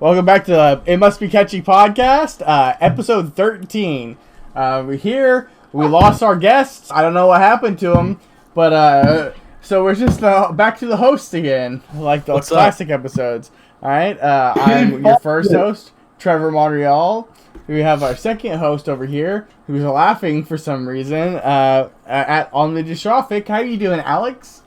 Welcome back to the It Must Be Catchy podcast, episode 13. We're here. We lost our guests. I don't know what happened to them, but so we're just back to the host again, like the classic episodes. All right, I'm your first host, Trevor Montreal. We have our second host over here, who's laughing for some reason, on the dystrophic. How you doing, Alex?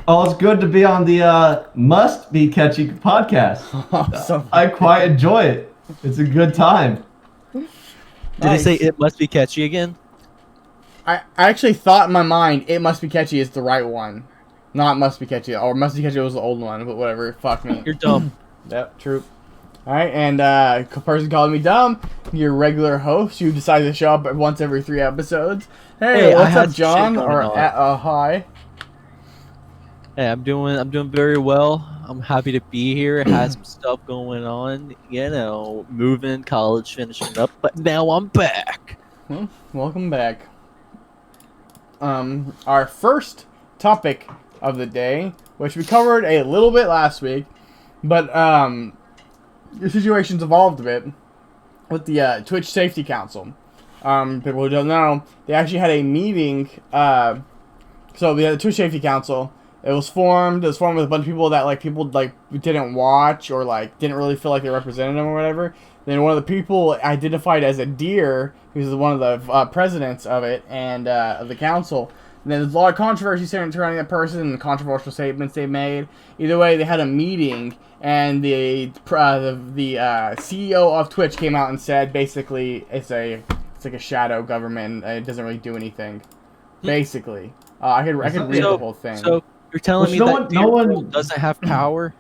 Oh, it's good to be on the Must Be Catchy podcast. Awesome. I quite enjoy it. It's a good time. Did they say it must be catchy again? I actually thought in my mind It Must Be Catchy is the right one. Not Must Be Catchy. Or Must Be Catchy was the old one, but whatever. Fuck me. You're dumb. Yep, true. Alright, and person calling me dumb, your regular host, you decide to show up once every 3 episodes. Hey, what's up, John? Or hi. Hey, I'm doing very well. I'm happy to be here. I had some stuff going on, moving, college, finishing up, but now I'm back. Well, welcome back. Our first topic of the day, which we covered a little bit last week, but the situation's evolved a bit with the Twitch Safety Council. People who don't know, they actually had a meeting. So we had the Twitch Safety Council. It was formed with a bunch of people that people didn't watch or didn't really feel like they represented them or whatever. Then one of the people identified as a deer, who's one of the presidents of it and of the council. And then there's a lot of controversy surrounding that person and controversial statements they made. Either way, they had a meeting, and the CEO of Twitch came out and said basically it's like a shadow government. It doesn't really do anything. Basically, I could read the whole thing. So you're telling me that no one doesn't have power?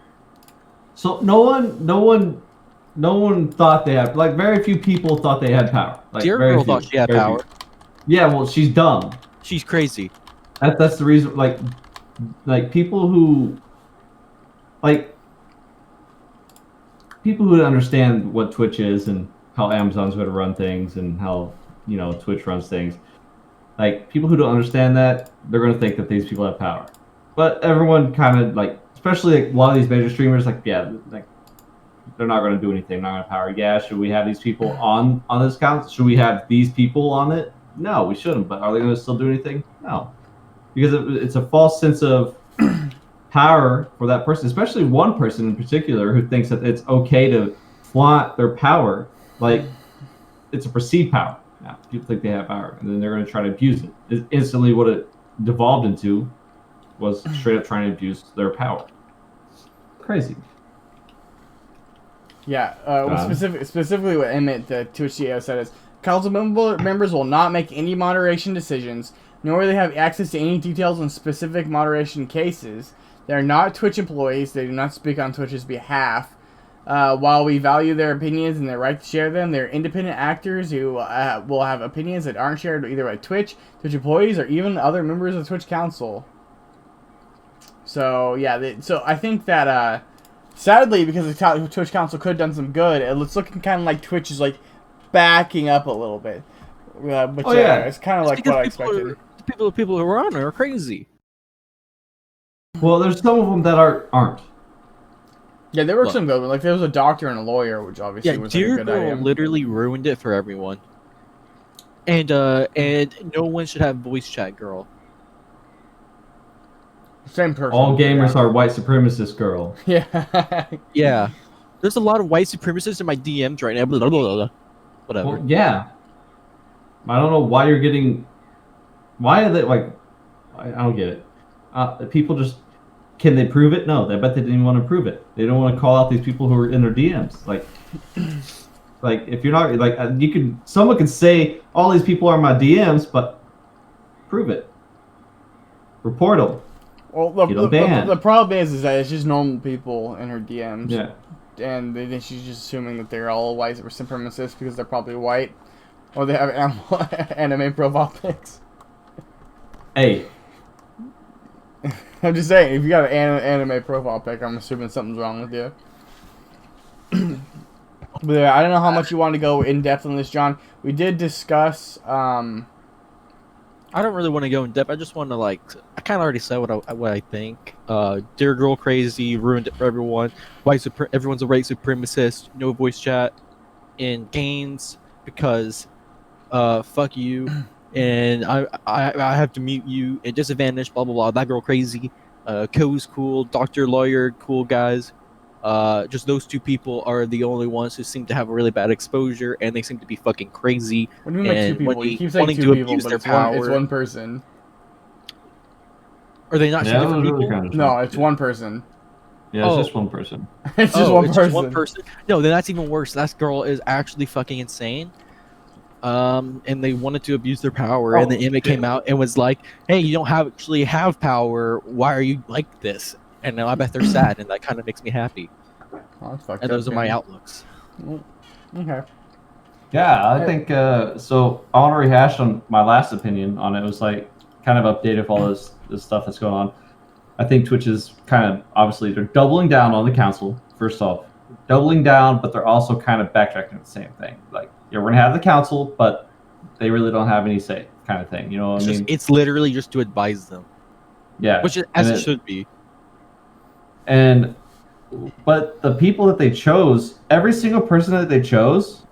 So no one thought they had, very few people thought they had power. Dear Girl thought she had power. Yeah, well, she's dumb. She's crazy. That's the reason. People who understand what Twitch is and how Amazon's going to run things and how Twitch runs things. People who don't understand that, they're going to think that these people have power. But everyone kind of especially a lot of these major streamers, they're not going to do anything. Not going to power. Yeah, should we have these people on this account? Should we have these people on it? No, we shouldn't. But are they going to still do anything? No, because it's a false sense of power for that person, especially one person in particular who thinks that it's okay to flaunt their power. It's a perceived power. Now, people think they have power, and then they're going to try to abuse it. It's instantly what it devolved into was straight up trying to abuse their power. Crazy. Yeah, specifically what Emmett, the Twitch CEO, said is, council members will not make any moderation decisions, nor will they have access to any details on specific moderation cases. They are not Twitch employees. They do not speak on Twitch's behalf. While we value their opinions and their right to share them, they're independent actors who will have opinions that aren't shared either by Twitch employees, or even other members of the Twitch Council. So, yeah, so I think that, sadly, because the Twitch Council could have done some good, it's looking kind of like Twitch is, backing up a little bit. But it's kind of like what I expected. People who are on it are crazy. Well, there's some of them that aren't. Yeah, there were some good ones. There was a doctor and a lawyer, which obviously was a good idea. Dear Girl literally ruined it for everyone. And no one should have voice chat, girl. Same person. All gamers are white supremacist, girl. Yeah. Yeah. There's a lot of white supremacists in my DMs right now. Blah, blah, blah, blah. Whatever. Well, yeah. I don't know why you're getting... Why are they, I don't get it. People just... Can they prove it? No, I bet they didn't even want to prove it. They don't want to call out these people who are in their DMs. If you're not... Someone could say, all these people are my DMs, but prove it. Report them. Well, the problem is that it's just normal people in her DMs. Yeah. And then she's just assuming that they're all white supremacists because they're probably white. Or they have anime profile pics. Hey. I'm just saying, if you got an anime profile pic, I'm assuming something's wrong with you. But yeah, I don't know how much you want to go in depth on this, John. We did discuss I don't really want to go in depth. I just want to I kind of already said what I think. Dear Girl Crazy ruined it for everyone. Everyone's a white supremacist. No voice chat in games because fuck you, and I have to mute you and disadvantage. Blah blah blah. That girl crazy. Ko's cool. Doctor Lawyer cool guys. Just those two people are the only ones who seem to have a really bad exposure, and they seem to be fucking crazy. What do you mean by two And people? You keep saying wanting two to people, abuse but their it's power. one person. Are they not two Yeah, it different was people? really kind of No, it's one person. Yeah, it's Oh. just one person. It's just one It's person. just one person. No, then that's even worse. That girl is actually fucking insane. And they wanted to abuse their power, and the image came out and was like, "Hey, you don't actually have power. Why are you like this?" And now I bet they're sad, and that kind of makes me happy. Oh, that's fucked And up, those are my man. outlooks. Okay. Yeah, I think so. I want to rehash on my last opinion on it. It was like kind of update of all this stuff that's going on. I think Twitch is kind of obviously they're doubling down on the council. First off, doubling down, but they're also kind of backtracking the same thing. Like, yeah, we're gonna have the council, but they really don't have any say, kind of thing. You know what I mean? It's literally just to advise them, Yeah, which is as it should be. But the people that they chose, every single person that they chose,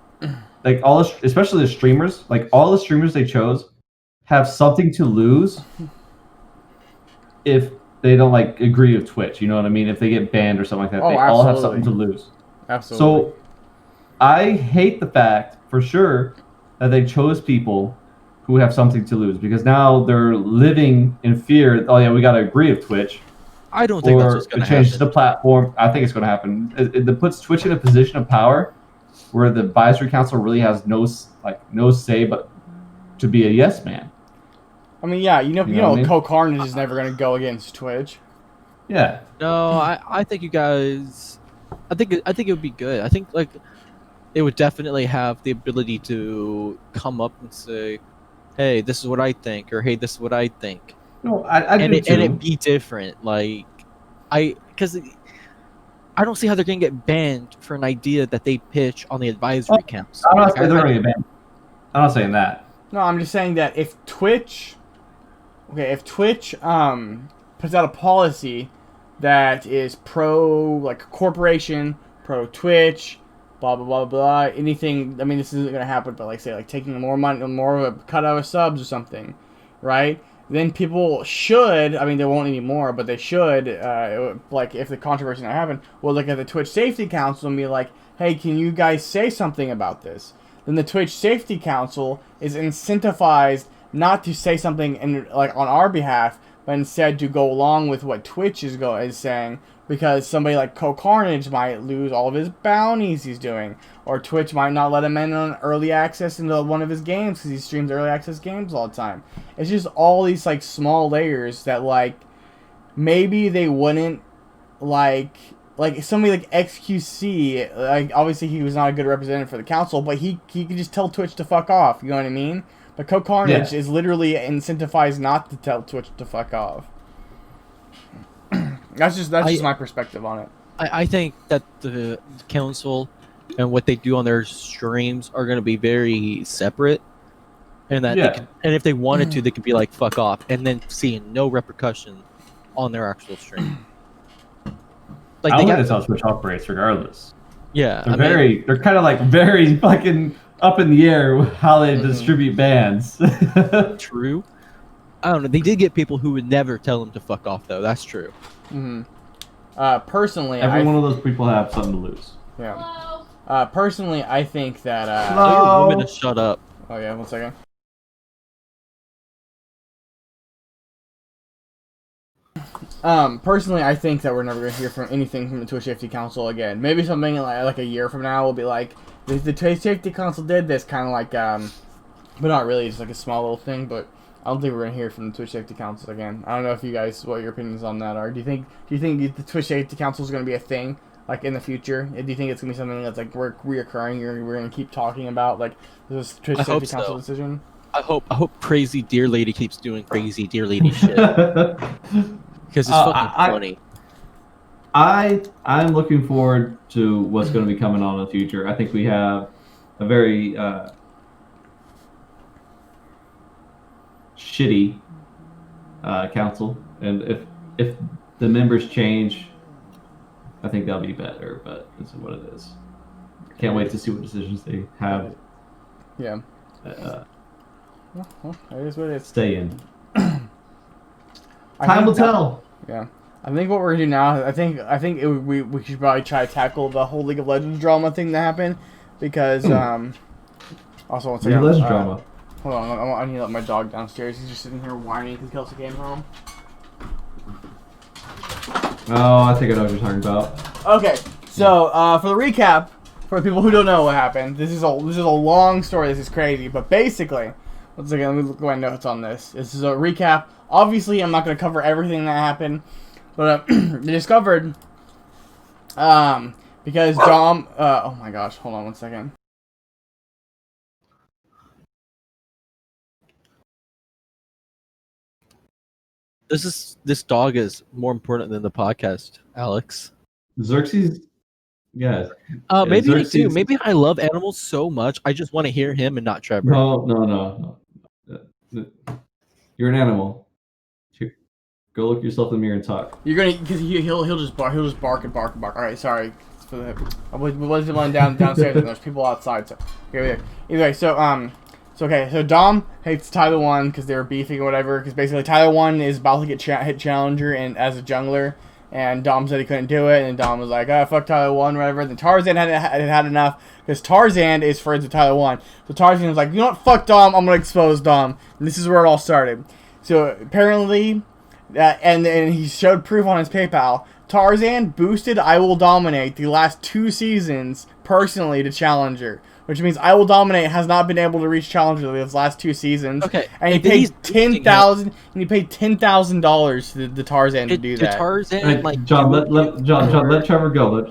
like especially the streamers, like all the streamers they chose, have something to lose if they don't like agree with Twitch. You know what I mean? If they get banned or something like that, Oh, they all have absolutely. something to lose. Absolutely. So I hate the fact for sure that they chose people who have something to lose because now they're living in fear. Oh yeah, we got to agree with Twitch. I don't think that's Or what's going it to changes happen. the platform. I think it's going to happen. It puts Twitch in a position of power where the advisory council really has no say but to be a yes man. I mean, yeah, you know, what I mean? Co-Carnage is never going to go against Twitch. Yeah. No, I think you guys. I think it would be good. I think it would definitely have the ability to come up and say, "Hey, this is what I think," or "Hey, this is what I think." No, I do too. And it be different. Because I don't see how they're gonna get banned for an idea that they pitch on the advisory council. I'm not saying they're going to get banned. I'm not saying that. No, I'm just saying that if Twitch puts out a policy that is pro corporation, pro Twitch, blah blah blah blah, anything. I mean, this isn't gonna happen, but say taking more money, more of a cut out of subs or something, right? Then people should. I mean, they won't anymore, but they should. If the controversy not happen, will look at the Twitch Safety Council and be like, "Hey, can you guys say something about this?" Then the Twitch Safety Council is incentivized not to say something on our behalf, but instead to go along with what Twitch is saying, because somebody like Co-Carnage might lose all of his bounties he's doing, or Twitch might not let him in on early access into one of his games because he streams early access games all the time. It's just all these small layers that maybe they wouldn't like somebody like XQC, obviously he was not a good representative for the council, but he could just tell Twitch to fuck off, you know what I mean? But Co-Carnage is literally incentivized not to tell Twitch to fuck off. That's just my perspective on it. I think that the council and what they do on their streams are going to be very separate, and that and if they wanted to, they could be like fuck off, and then seeing no repercussion on their actual stream. I don't think that's how Twitch operates, regardless. Yeah, they're kind of very fucking up in the air how they distribute bans. True. I don't know. They did get people who would never tell them to fuck off, though. That's true. Personally, every one of those people have something to lose. Yeah. Personally, I think that. Hello? You're going to shut up. Oh yeah, 1 second. Personally, I think that we're never going to hear from anything from the Twitch Safety Council again. Maybe something like a year from now will be like, the Twitch Safety Council did this, kind of but not really, just a small little thing. But I don't think we're going to hear from the Twitch Safety Council again. I don't know if you guys, what your opinions on that are. Do you think the Twitch Safety Council is going to be a thing in the future? Do you think it's going to be something that's reoccurring? We're going to keep talking about this Twitch Safety Council decision? I hope crazy deer lady keeps doing crazy deer lady shit. Because it's fucking funny. I'm looking forward to what's going to be coming on in the future. I think we have a very shitty council, and if the members change, I think that'll be better. But this is what it is. Can't wait to see what decisions they have. Yeah. Well, it is what it is. Stay in. Time will tell. Yeah. I think what we're gonna do now, we should probably try to tackle the whole League of Legends drama thing that happened, because also one second. League of Legends drama. Hold on, I need to let my dog downstairs. He's just sitting here whining because Kelsey came home. Oh, I think I know what you're talking about. Okay, so for the recap, for the people who don't know what happened, this is a long story. This is crazy, but basically, once again, let me look at my notes on this. This is a recap. Obviously, I'm not going to cover everything that happened, but they discovered because Dom. Oh my gosh, hold on one second. This dog is more important than the podcast, Alex. Xerxes, yeah. Maybe I Xerxes... do. Maybe I love animals so much I just want to hear him and not Trevor. No. You're an animal. Go look yourself in the mirror and talk. You're gonna, because he'll just bark and bark and bark. All right, sorry. I was one downstairs and there's people outside. So anyway, so Dom hates Tyler 1 because they were beefing or whatever. Because basically Tyler 1 is about to get hit Challenger and as a jungler, and Dom said he couldn't do it, and Dom was like, fuck Tyler 1, whatever. Then Tarzan had enough because Tarzan is friends with Tyler 1. So Tarzan was like, you know what, fuck Dom, I'm gonna expose Dom. And this is where it all started. So apparently, and he showed proof on his PayPal. Tarzan boosted I Will Dominate the last 2 seasons personally to Challenger, which means I Will Dominate has not been able to reach Challenger those last 2 seasons. Okay, and he paid $10,000 to the Tarzan to do that. To Tarzan, John, let Trevor go. Let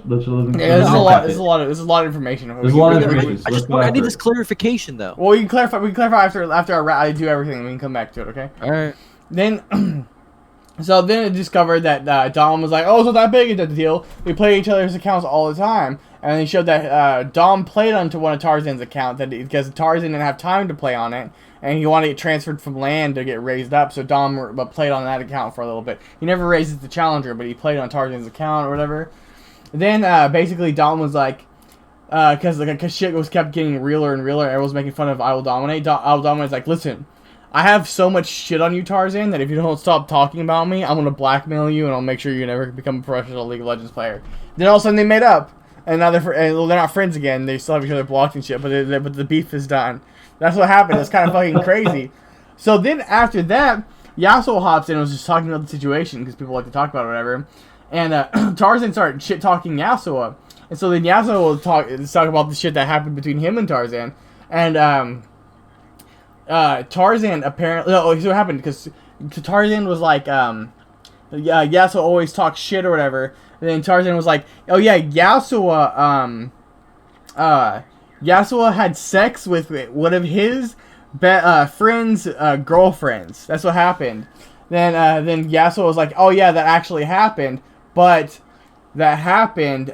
yeah, this is a lot of information. There's a lot of information. I need this clarification though. Well, you can clarify. We can clarify after I do everything. We can come back to it. Okay. All right. Then. So then it discovered that Dom was like, oh, it's not that big a deal. We play each other's accounts all the time. And he showed that Dom played onto one of Tarzan's accounts because Tarzan didn't have time to play on it. And he wanted to get transferred from land to get raised up. So Dom played on that account for a little bit. He never raised it to Challenger, but he played on Tarzan's account or whatever. Then basically Dom was like, because shit kept getting realer and realer. Everyone was making fun of I Will Dominate. I Will Dominate was like, listen, I have so much shit on you, Tarzan, that if you don't stop talking about me, I'm going to blackmail you, and I'll make sure you never become a professional League of Legends player. Then all of a sudden they made up, and now they're not friends again. They still have each other blocked and shit, but the beef is done. That's what happened. It's kind of fucking crazy. So then after that, Yasuo hops in and was just talking about the situation, because people like to talk about it or whatever. And Tarzan started shit-talking Yasuo. And so then Yasuo will talk about the shit that happened between him and Tarzan. And, Tarzan apparently... Oh, so what happened? Because Tarzan was like, Yasuo always talks shit or whatever. And then Tarzan was like, oh yeah, Yasuo had sex with one of his friends' girlfriends. That's what happened. Then Yasuo was like, oh yeah, that actually happened. But that happened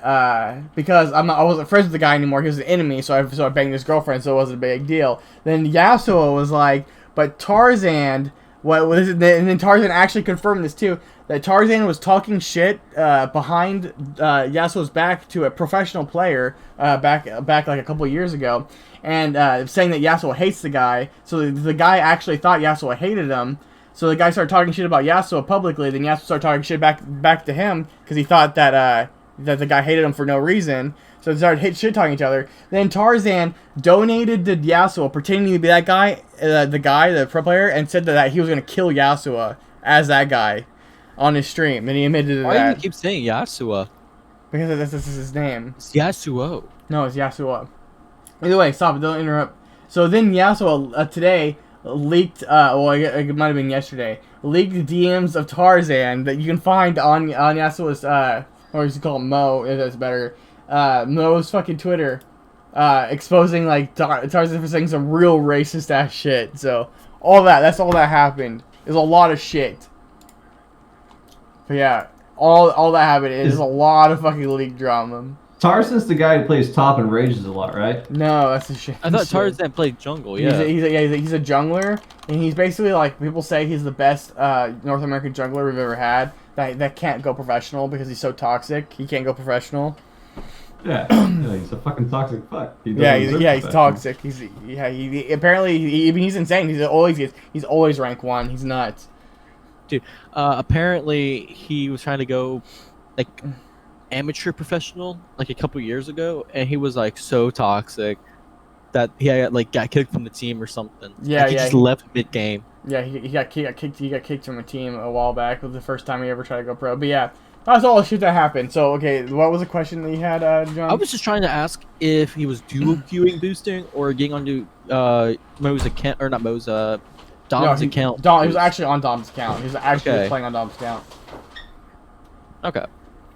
because I wasn't friends with the guy anymore. He was an enemy, so I banged his girlfriend, so it wasn't a big deal. Then Yasuo was like, but Tarzan, what was it? And then Tarzan actually confirmed this too, that Tarzan was talking shit behind Yasuo's back to a professional player back like a couple of years ago, and saying that Yasuo hates the guy. So the guy actually thought Yasuo hated him. So the guy started talking shit about Yasuo publicly. Then Yasuo started talking shit back to him because he thought that the guy hated him for no reason. So they started shit talking each other. Then Tarzan donated to Yasuo, pretending to be that guy, the pro player, and said that he was gonna kill Yasuo as that guy on his stream. And he admitted to that. Why do you keep saying Yasuo? Because that's his name. It's Yasuo. No, it's Yasuo. Either way, stop it. Don't interrupt. So then Yasuo today leaked, it might have been yesterday, leaked DMs of Tarzan that you can find on Yasuo's, or is he called Mo, if that's better, Mo's fucking Twitter, exposing, like, Tarzan for saying some real racist ass shit. So, that's all that happened. There's a lot of shit. But yeah, all that happened is a lot of fucking leak drama. Tarzan's the guy who plays top and rages a lot, right? No, that's a shit. I thought Tarzan played jungle. Yeah. He's a jungler, and he's basically like people say he's the best North American jungler we've ever had. That can't go professional because he's so toxic. He can't go professional. Yeah, he's a fucking toxic fuck. He's toxic. He apparently he's insane. He's always rank 1. He's nuts. Dude, apparently he was trying to go like amateur professional like a couple years ago, and he was like so toxic that he got kicked from the team or something. Yeah, he just left mid game. Yeah, he got kicked from a team a while back. It was the first time he ever tried to go pro. But yeah, that's all the shit that happened. So okay, what was the question that you had, John? I was just trying to ask if he was duo queuing boosting or getting onto Mo's account, or not Mo's, Dom's account. He was actually on Dom's account. He was actually playing on Dom's account. Okay.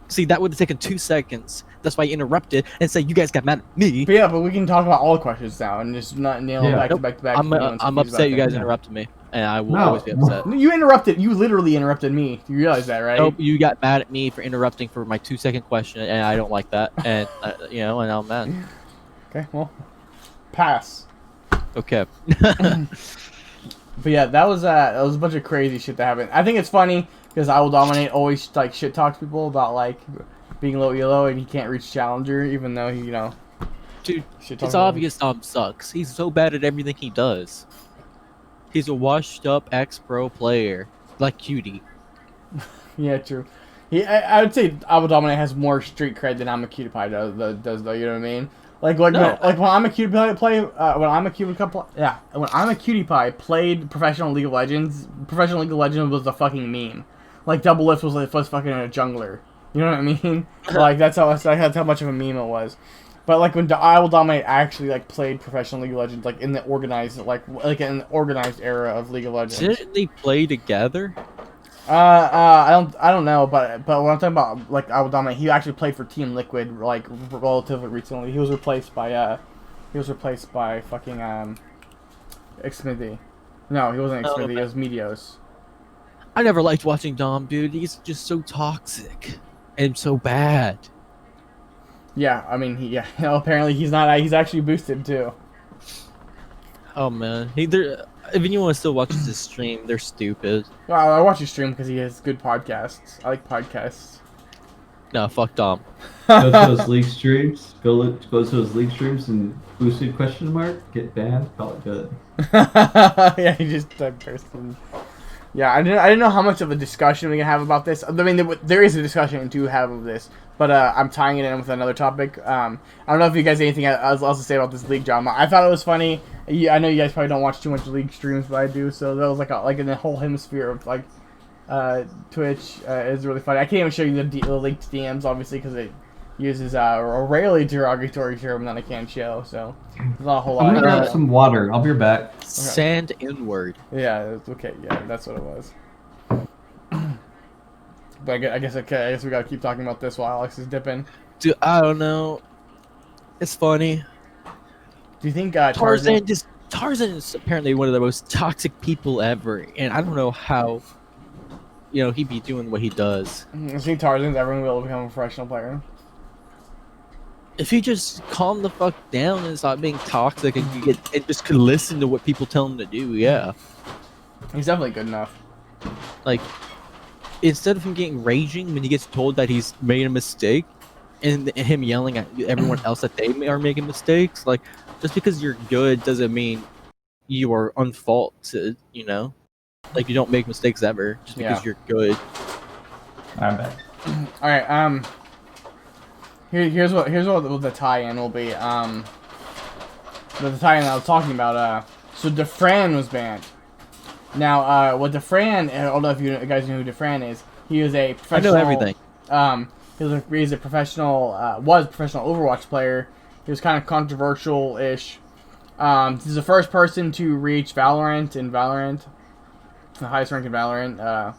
See, that would have taken 2 seconds. That's why I interrupted and said you guys got mad at me. But yeah, but we can talk about all the questions now and just not nail them back to back. I'm upset you guys interrupted me, and I will always be upset. You interrupted. You literally interrupted me. You realize that, right? Nope, you got mad at me for interrupting for my 2-second question, and I don't like that. And and I'm mad. Okay, well, pass. Okay. But yeah, that was a bunch of crazy shit that happened. I think it's funny because I Will Dominate always like shit talks people about like being low elo and he can't reach challenger even though he dude, it's obvious Dom sucks. He's so bad at everything he does. He's a washed up ex-pro player like Cutie. Yeah, true. I would say I Will Dominate has more street cred than I'm a Cutie Pie does though. You know what I mean? When I'm a Cutie Pie played professional League of Legends. Professional League of Legends was a fucking meme. Like Double Lift was fucking a jungler. You know what I mean? Like that's how much of a meme it was. But like when I Will Dominate actually like played professional League of Legends, like in the organized in the organized era of League of Legends. Didn't they play together? I don't know, but when I'm talking about like I Will Dominate, he actually played for Team Liquid like relatively recently. He was replaced by fucking Xmithy. No, he wasn't Xmithy. It was Meteos. I never liked watching Dom, dude. He's just so toxic and so bad. Yeah, I mean, apparently he's not. He's actually boosted too. Oh man, if anyone still watches this stream, they're stupid. Well, I watch his stream because he has good podcasts. I like podcasts. No, fuck Dom. Go to those league streams. Go to those league streams and boosted ? Get banned. Call it good. Yeah, he just person. Yeah, I didn't know how much of a discussion we can have about this. I mean, there is a discussion to have of this, but I'm tying it in with another topic. I don't know if you guys have anything else to say about this league drama. I thought it was funny. I know you guys probably don't watch too much league streams, but I do. So that was like in the whole hemisphere of like Twitch is really funny. I can't even show you the linked DMs, obviously, because it uses a rarely derogatory term that I can't show. So there's not a whole lot. I'm gonna grab some water. I'll be right back. Okay. Sand inward. Yeah. Okay. Yeah, that's what it was. But I guess we gotta keep talking about this while Alex is dipping. Dude, I don't know. It's funny. Do you think Tarzan is apparently one of the most toxic people ever, and I don't know how he'd be doing what he does. I think Tarzan's ever going to become a professional player. If he just calm the fuck down and stop being toxic and just could listen to what people tell him to do, yeah. He's definitely good enough. Like, instead of him getting raging when he gets told that he's made a mistake, and him yelling at everyone else that they are making mistakes, like, just because you're good doesn't mean you are unfault, Like, you don't make mistakes ever just because you're good. I'm back. All right. Here's what the tie-in will be. The tie-in I was talking about. So Defran was banned. Now, what Defran? I don't know if you guys know who Defran is. He is a professional. I know everything. He's a professional. Was a professional Overwatch player. He was kind of controversial-ish. He's the first person to reach Valorant, the highest rank in Valorant.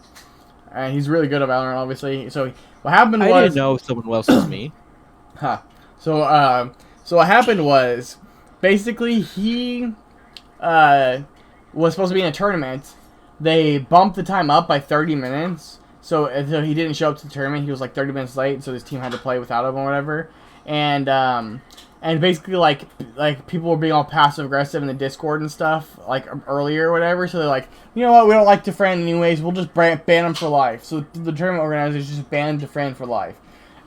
And he's really good at Valorant, obviously. So what happened was... I didn't know someone else was me. Huh. So what happened was, basically, he was supposed to be in a tournament. They bumped the time up by 30 minutes. So he didn't show up to the tournament. He was like 30 minutes late, so his team had to play without him or whatever. and basically like people were being all passive aggressive in the Discord and stuff like earlier or whatever. So they're like, you know what, we don't like Defriend anyways. We'll just ban them for life. So the tournament organizers just banned Defriend for life.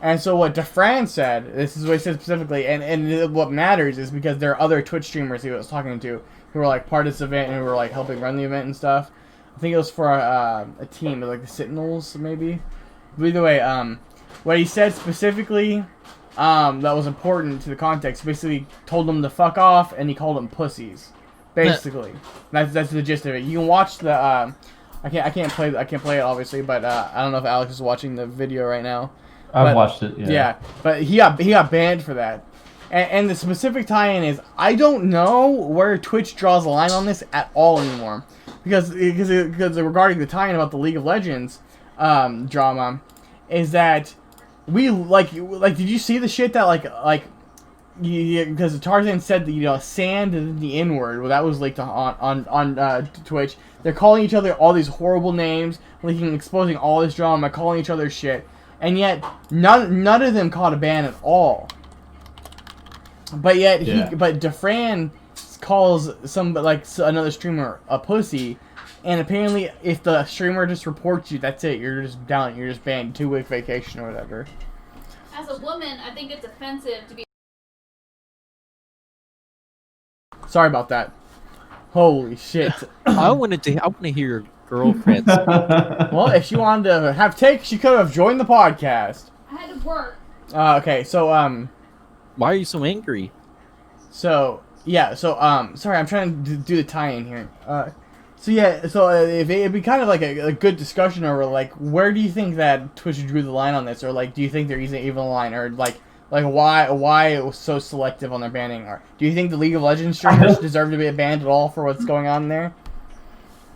And so what Defriend said, this is what he said specifically, and what matters is because there are other Twitch streamers he was talking to who were like part of this event and who were like helping run the event and stuff. I think it was for a team, like the Sentinels maybe. But either way, what he said specifically that was important to the context, basically told them to fuck off, and he called them pussies. Basically, that's the gist of it. You can watch the I can't play it obviously, but I don't know if Alex is watching the video right now. I've watched it. Yeah, but he got banned for that. And the specific tie-in is I don't know where Twitch draws the line on this at all anymore, because regarding the tie-in about the League of Legends drama, is that we like did you see the shit that because Tarzan said that sand is the N-word. Well, that was leaked on Twitch. They're calling each other all these horrible names, leaking, exposing all this drama, calling each other shit, and yet none of them caught a ban at all. But yet but Defriend calls another streamer a pussy, and apparently if the streamer just reports you, that's it. You're just down. You're just banned, 2-week vacation or whatever. As a woman, I think it's offensive to be. Sorry about that. Holy shit. I want to hear your girlfriend's. Well, if she wanted to have takes, she could have joined the podcast. I had to work. Okay, so Why are you so angry? sorry, I'm trying to do the tie-in here. It'd be kind of like a good discussion over like where do you think that Twitch drew the line on this, or like do you think there isn't even a line, or like why it was so selective on their banning, or do you think the League of Legends streamers deserve to be banned at all for what's going on there?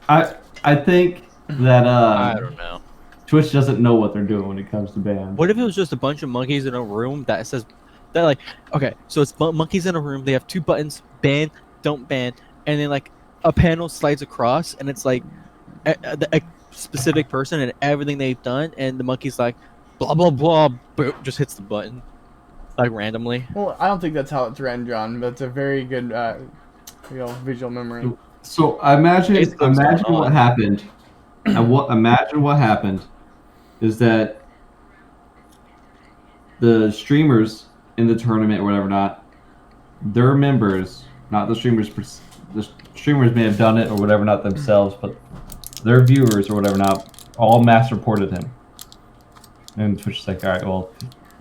I think that I don't know. Twitch doesn't know what they're doing when it comes to bans. What if it was just a bunch of monkeys in a room that says that like, okay, so it's monkeys in a room. They have 2 buttons: ban, don't ban, and then like a panel slides across, and it's like a specific person and everything they've done, and the monkey's like, blah blah blah, boom, just hits the button, like randomly. Well, I don't think that's how it's ran, John, but it's a very good visual memory. So imagine on. what happened. Imagine what happened is that the streamers in the tournament or whatever, not their members, not the streamers. The streamers may have done it or whatever, not themselves, but their viewers or whatever, not all mass reported him. And Twitch is like, all right, well,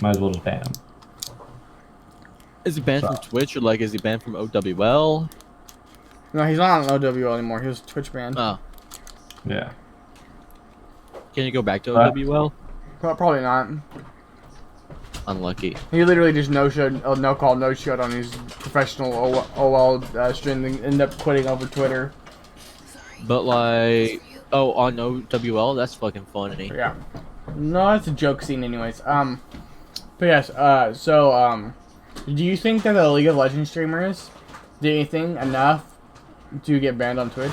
might as well just ban him. Is he banned from Twitch, or like is he banned from OWL? No, he's not on OWL anymore. He was Twitch banned. Oh, Yeah. can you go back to OWL? Probably not. Unlucky. He literally just no-showed, no call, no-showed on his professional OL stream and ended up quitting over Twitter. But like, on OWL, that's fucking funny. Yeah. No, it's a joke scene anyways. But yes, do you think that the League of Legends streamers did anything enough to get banned on Twitch?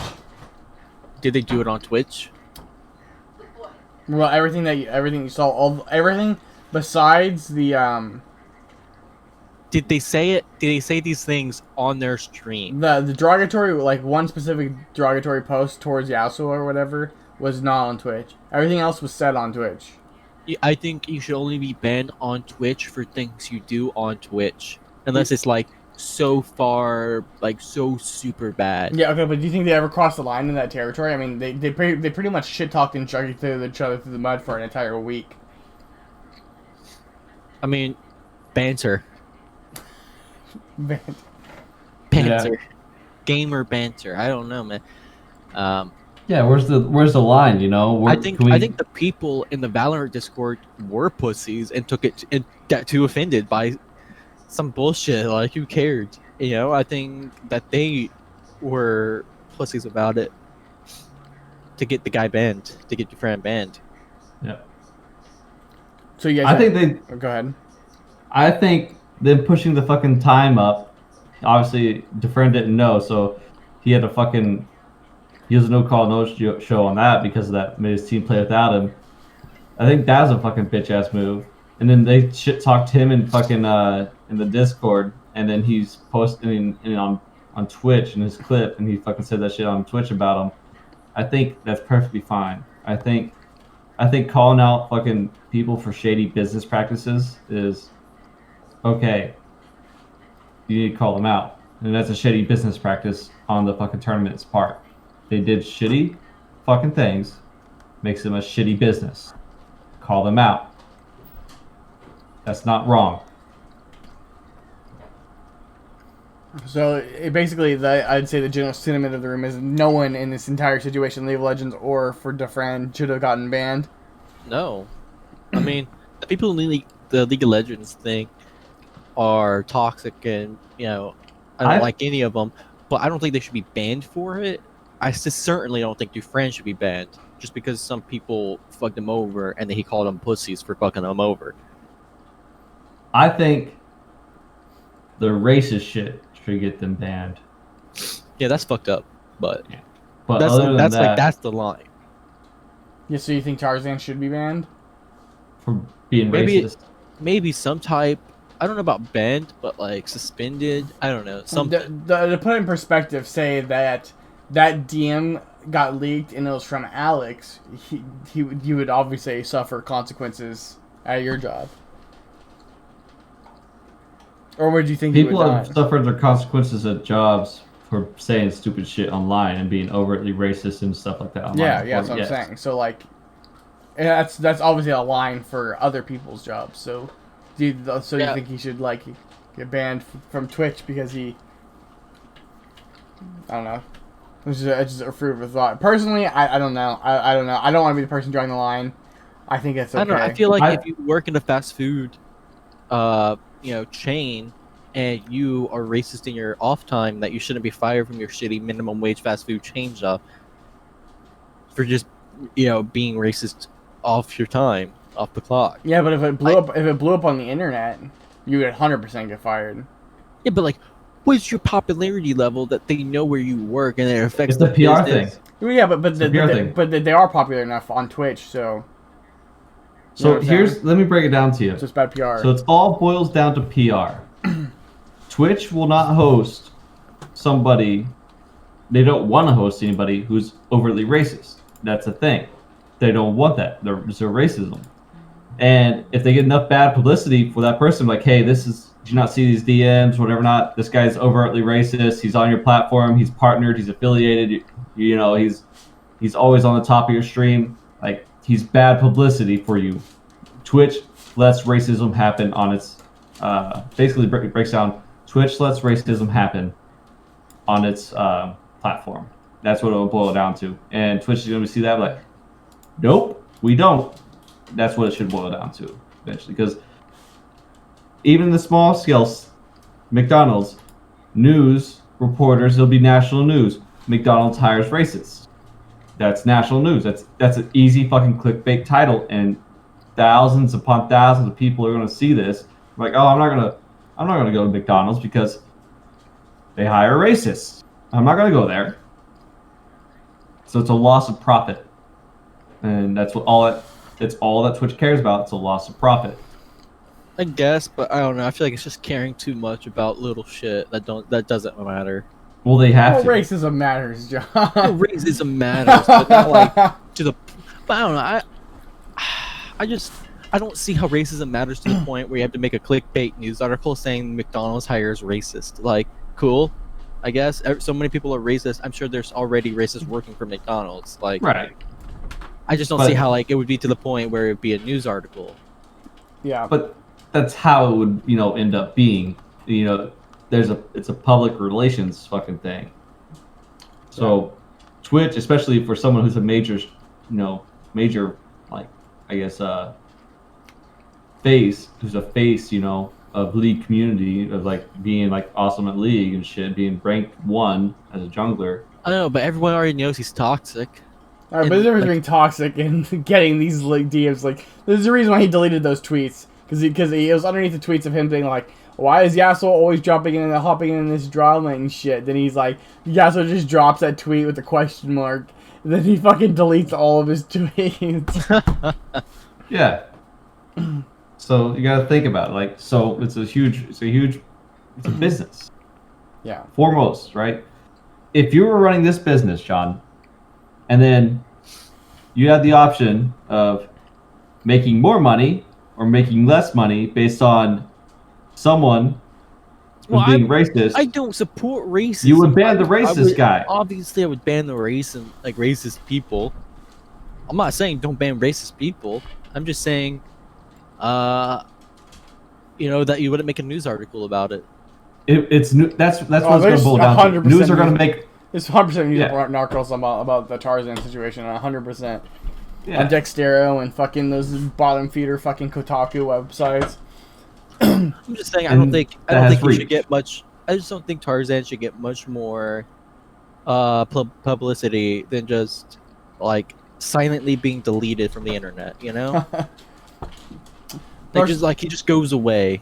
Did they do it on Twitch? Well, everything you saw, everything besides the Did they say it? Did they say these things on their stream? the derogatory, like one specific derogatory post towards Yasuo or whatever was not on Twitch. Everything else was said on Twitch. I think you should only be banned on Twitch for things you do on Twitch, unless it's like so far, like so super bad. Yeah, okay, but do you think they ever crossed the line in that territory? I mean, they pretty much shit talked and chugged each other through the mud for an entire week. I mean, banter, Ban- banter, gamer banter. I don't know, man. Yeah, where's the line? You know, I think the people in the Valorant Discord were pussies and took it and got too offended by some bullshit. Like, who cared? You know, I think that they were pussies about it to get the guy banned, to get your friend banned. Yeah. So you guys, go ahead. I think them pushing the fucking time up. Obviously, Defriend didn't know, so he had to he has a no call, no show on that because of that. Made his team play without him. I think that's a fucking bitch ass move. and then they shit talked him in fucking in the Discord, and then he's posting on Twitch in his clip, and he fucking said that shit on Twitch about him. I think that's perfectly fine. I think calling out fucking people for shady business practices is okay. You need to call them out, and that's a shady business practice on the fucking tournament's part. They did shitty fucking things, makes them a shitty business. Call them out. That's not wrong. So basically, I'd say the general sentiment of the room is no one in this entire situation, League of Legends or for Defran, should have gotten banned. No, I mean the people in the League of Legends thing are toxic, and I don't like any of them. But I don't think they should be banned for it. I certainly don't think Dufresne should be banned just because some people fucked him over, and then he called them pussies for fucking them over. I think the racist shit should get them banned. Yeah, that's fucked up. But But that's other than that, that's the line. Yeah, so you think Tarzan should be banned? for being racist. Maybe some type. I don't know about banned, but like suspended. I don't know. Something. To put it in perspective, say that DM got leaked and it was from Alex, you would obviously suffer consequences at your job. Or would you think People you would have not? suffered their consequences at jobs for saying stupid shit online and being overtly racist and stuff like that online. Yeah, that's what I'm saying. So like, that's obviously a line for other people's jobs. So, you think he should like get banned from Twitch because he? I don't know. It's just a fruit of a thought. Personally, I don't know. I don't know. I don't want to be the person drawing the line. I think it's okay. I don't know. I feel like if you work in a fast food, chain, and you are racist in your off time, that you shouldn't be fired from your shitty minimum wage fast food chain job for just being racist off your time, off the clock. Yeah, but if it blew up on the internet, you would 100% get fired. Yeah, but like, what's your popularity level that they know where you work and it affects It's the PR business? thing. Yeah, but they are popular enough on Twitch, so. So let me break it down to you. It's just bad PR. So it all boils down to PR. Twitch will not host somebody. They don't want to host anybody who's overtly racist. That's a thing. They don't want that. There's racism. And if they get enough bad publicity for that person, like, hey, did you not see these DMs, whatever not, this guy's overtly racist, he's on your platform, he's partnered, he's affiliated, he's always on the top of your stream, like, he's bad publicity for you. Twitch lets racism happen on its, basically breaks down, Twitch lets racism happen on its platform. That's what it will boil down to. And Twitch is going to see that like, nope, we don't. That's what it should boil down to eventually. Because even the small scale McDonald's news reporters, it'll be national news. McDonald's hires racists. That's national news. That's an easy fucking clickbait title, and thousands upon thousands of people are going to see this. Like, oh, I'm not gonna go to McDonald's because they hire racists. I'm not gonna go there. So it's a loss of profit, and that's all that Twitch cares about. It's a loss of profit. I guess, but I don't know. I feel like it's just caring too much about little shit that doesn't matter. Well, they have to. Racism matters, John. Racism matters, but not like to the. But I don't know. I don't see how racism matters to the point where you have to make a clickbait news article saying McDonald's hires racist. Like, cool, I guess. So many people are racist. I'm sure there's already racists working for McDonald's. Like, Right. I just don't see how like it would be to the point where it'd be a news article. Yeah. But that's how it would, end up being. It's a public relations fucking thing. So, Twitch, especially for someone who's a major, like, I guess, who's a face, of League community, of like being like awesome at League and shit, being ranked 1 as a jungler. I don't know, but everyone already knows he's toxic. All right, but there's a difference between toxic and getting these like DMs. Like, there's a reason why he deleted those tweets, because it was underneath the tweets of him being like, "Why is Yasuo always hopping in this drama and shit?" Then he's like, Yasuo just drops that tweet with a question mark. And then he fucking deletes all of his tweets. Yeah. So you got to think about it. Like, so it's a business. Yeah. Foremost, right? If you were running this business, John, and then you had the option of making more money or making less money based on someone who's being racist, I don't support racism. you would ban the racist guy. Obviously, I would ban the racist people. I'm not saying don't ban racist people. I'm just saying, that you wouldn't make a news article about it. That's what it's going there's to boil down to. 100% News are going to make. It's 100% news Yeah. articles about the Tarzan situation. 100%. Yeah. On Dextero and fucking those bottom feeder fucking Kotaku websites. I'm just saying, I And don't think that has you should reach. get much. I just don't think Tarzan should get much more publicity than just like silently being deleted from the internet. You know, he just goes away.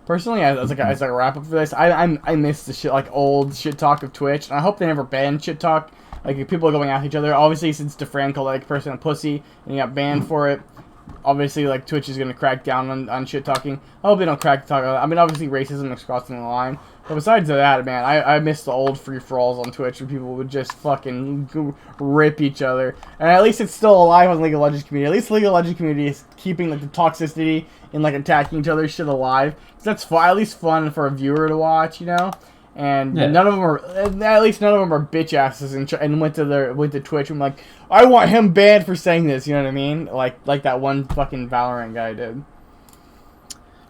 Personally, as a wrap up for this, I miss the shit, like old shit talk of Twitch, and I hope they never ban shit talk. Like if people are going after each other. Obviously, since DeFran called that person a pussy and he got banned for it, obviously like Twitch is gonna crack down on shit talking. I hope they don't crack talk. I mean, obviously racism is crossing the line, but besides that, man, I miss the old free for alls on Twitch where people would just fucking rip each other. And at least it's still alive on the League of Legends community. At least the League of Legends community is keeping like the toxicity and like attacking each other shit alive. So that's at least fun for a viewer to watch, you know. And Yeah. none of them are, at least none of them are bitch asses and went to Twitch and like, I want him banned for saying this, you know what I mean? Like that one fucking Valorant guy did.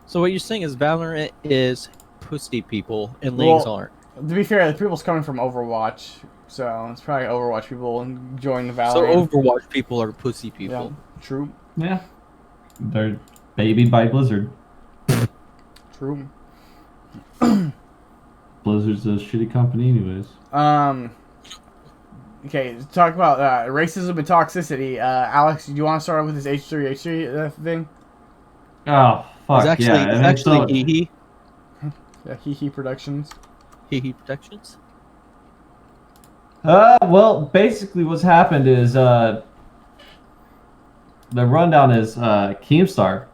So what you're saying is Valorant is pussy people and leagues aren't. To be fair, the people's coming from Overwatch, so it's probably Overwatch people joining the Valorant. So Overwatch people are pussy people. Yeah, true. Yeah. They're babied by Blizzard. True. Blizzard's a shitty company, anyways. Okay, talk about racism and toxicity. Alex, do you want to start with this H3 thing? Oh, fuck, It's actually Hee Hee. Yeah, Hee Hee Productions. Hee Hee Productions. Well, basically what's happened is, the rundown is, Keemstar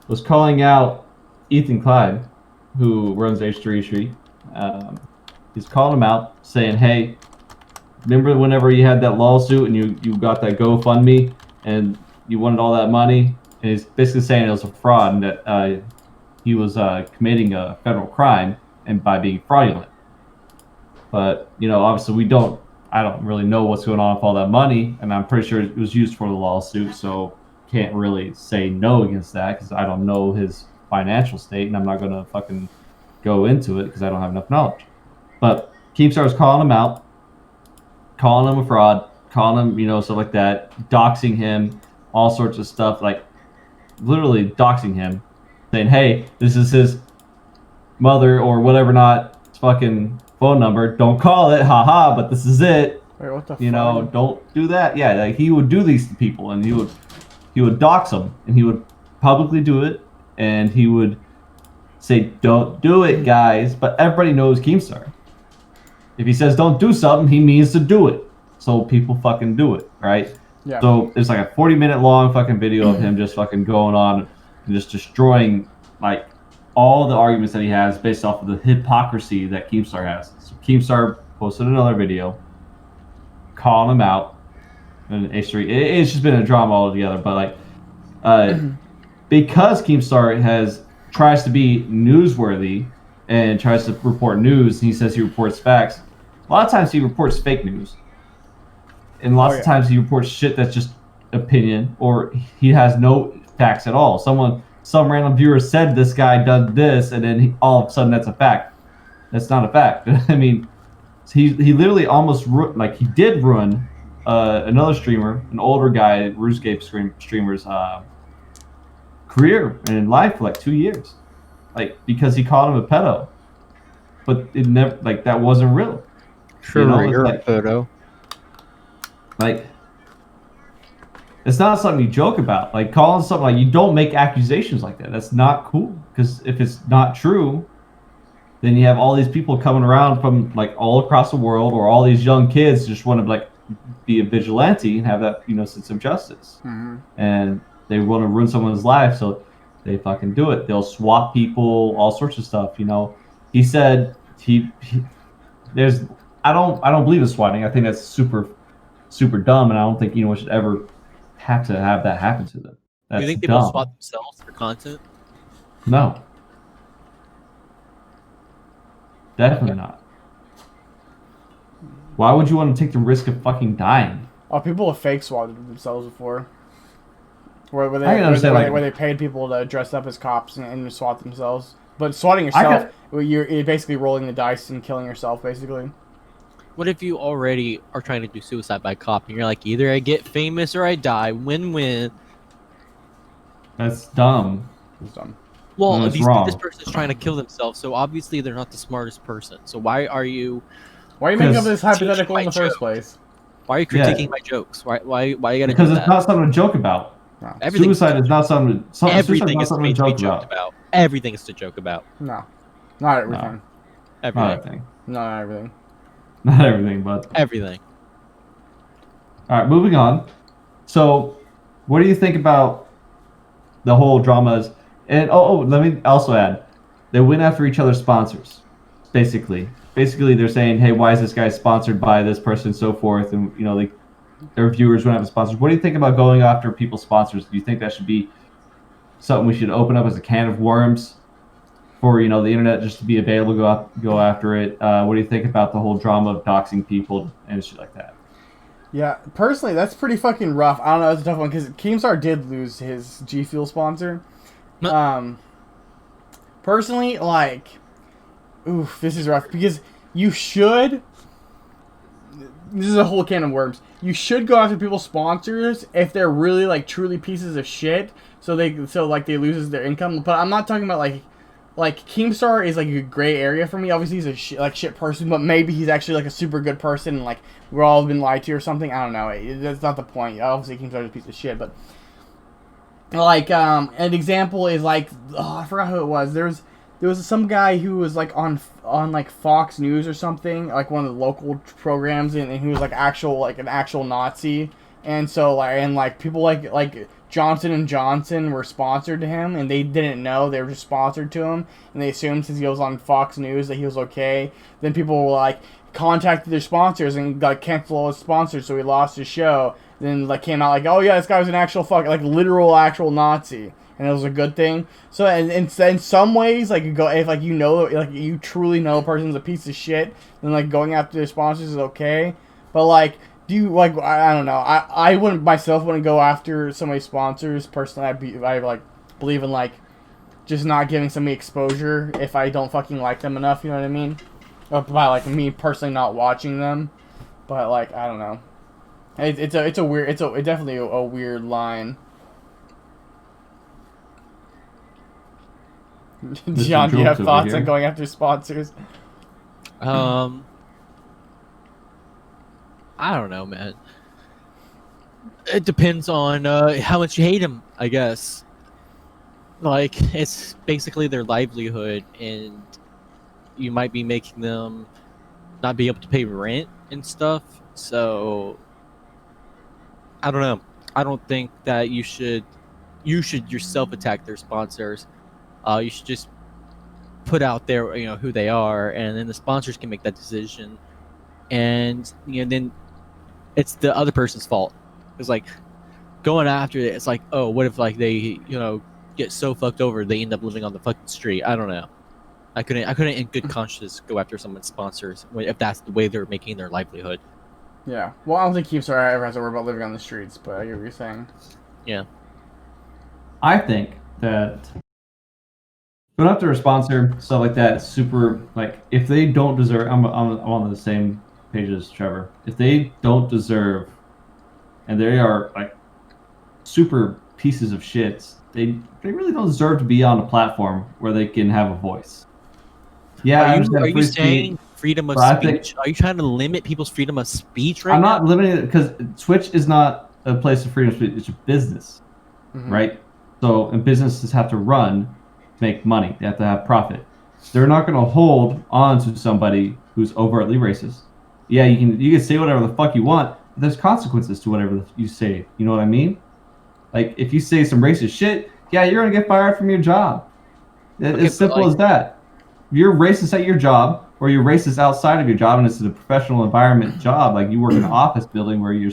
was calling out Ethan Clyde, who runs H3. He's calling him out, saying, hey, remember whenever you had that lawsuit and you got that GoFundMe and you wanted all that money? And he's basically saying it was a fraud and that he was committing a federal crime and by being fraudulent. But, obviously I don't really know what's going on with all that money, and I'm pretty sure it was used for the lawsuit, so can't really say no against that because I don't know his financial state and I'm not going to fucking go into it because I don't have enough knowledge. But Keemstar was calling him out, calling him a fraud, calling him, stuff like that, doxing him, all sorts of stuff, like literally doxing him, saying, hey, this is his mother or whatever not, his fucking phone number. Don't call it, haha, but this is it. Wait, what the fuck? Don't do that. Yeah, like he would do these to people and he would dox them and he would publicly do it and he would say, don't do it, guys. But everybody knows Keemstar. If he says don't do something, he means to do it. So people fucking do it, right? Yeah. So there's like a 40-minute long fucking video of him just fucking going on and just destroying like all the arguments that he has based off of the hypocrisy that Keemstar has. So Keemstar posted another video calling him out. And H3, it's just been a drama altogether. But like, because Keemstar tries to be newsworthy and tries to report news, and he says he reports facts. A lot of times he reports fake news, and lots of times he reports shit that's just opinion, or he has no facts at all. Some random viewer said this guy does this, and then all of a sudden that's a fact. That's not a fact. I mean, he literally almost he did ruin another streamer, an older guy, RuneScape streamer's career and in life for like 2 years, like because he called him a pedo, but it never that wasn't real. Sure, you're a pedo. Like, it's not something you joke about. Like calling something, like you don't make accusations like that. That's not cool, because if it's not true, then you have all these people coming around from like all across the world, or all these young kids just want to be a vigilante and have that sense of justice, and they want to ruin someone's life. So They fucking do it. They'll swap people, all sorts of stuff. You know, he said there's. I don't believe in swatting. I think that's super dumb, and I don't think anyone should ever have to have that happen to them. Do That's you think people dumb. swap themselves for content? No. Definitely not. Why would you want to take the risk of fucking dying? Oh, people have fake swatted themselves before. Where I can understand, where they paid people to dress up as cops and swat themselves. But swatting yourself, you're basically rolling the dice and killing yourself, basically. What if you already are trying to do suicide by cop and you're like, either I get famous or I die, win-win? That's dumb. It's dumb. Well, No, it's wrong. this person's trying to kill themselves, so obviously they're not the smartest person. So why are you making up this hypothetical teaching in the my first joke? place? Why are you critiquing my jokes? Why you gotta do Because that? it's not something to joke about. No. Suicide is not something. Everything is something made to to be joke joked about. about. Everything is to joke about. No. Not everything. Not Everything. everything. Not everything. Not everything, but Everything. all right. Moving on. So, what do you think about the whole dramas? And let me also add, they went after each other's sponsors. Basically, they're saying, "Hey, why is this guy sponsored by this person?" and so forth, and you know, their viewers went after sponsors. What do you think about going after people's sponsors? Do you think that should be something we should open up as a can of worms for the internet just to be available? Go after it. What do you think about the whole drama of doxing people and shit like that? Yeah, personally, that's pretty fucking rough. I don't know, it's a tough one because Keemstar did lose his G Fuel sponsor. Personally, oof, this is rough because you should. This is a whole can of worms. You should go after people's sponsors if they're really truly pieces of shit. So they loses their income. But I'm not talking about Keemstar is a gray area for me. Obviously he's a shit person, but maybe he's actually a super good person and we're all been lied to or something. I don't know. That's not the point. Obviously Keemstar is a piece of shit, but an example is I forgot who it was. There was some guy who was on Fox News or something, one of the local programs, and he was an actual Nazi, and so people like Johnson & Johnson were sponsored to him, and they didn't know they were just sponsored to him, and they assumed since he was on Fox News that he was okay. Then people were contacted their sponsors and canceled all his sponsors, so he lost his show. Then came out oh yeah, this guy was an actual literal actual Nazi, and it was a good thing. So in some ways, if you truly know a person's a piece of shit, then going after their sponsors is okay. But do you I don't know. I wouldn't go after somebody's sponsors personally. I believe in just not giving somebody exposure if I don't fucking like them enough. You know what I mean? Or by me personally not watching them. But I don't know. It's definitely a weird line. John, do you have thoughts on going after sponsors? I don't know, man. It depends on how much you hate them, I guess. It's basically their livelihood, and you might be making them not be able to pay rent and stuff. So I don't know. I don't think that you should yourself attack their sponsors. You should just put out there, who they are, and then the sponsors can make that decision. And then it's the other person's fault. It's going after it. It's oh, what if they get so fucked over they end up living on the fucking street? I don't know. I couldn't in good conscience go after someone's sponsors if that's the way they're making their livelihood. Yeah. Well, I don't think Keemstar ever has to worry about living on the streets, but I get what you're saying. Yeah. I think that going after a sponsor, stuff like that, super if they don't deserve. I'm on the same page as Trevor. If they don't deserve, and they are super pieces of shit, they really don't deserve to be on a platform where they can have a voice. Yeah, are you saying freedom of speech? Are you trying to limit people's freedom of speech right now? I'm not limiting it because Twitch is not a place of freedom of speech. It's a business, right? So, and businesses have to run to make money. They have to have profit. They're not going to hold on to somebody who's overtly racist. Yeah, you can say whatever the fuck you want, but there's consequences to whatever you say. You know what I mean? If you say some racist shit, yeah, you're gonna get fired from your job. Okay, It's simple like, as that. If you're racist at your job, or you're racist outside of your job, and it's a professional environment job, like you work in an office building where you're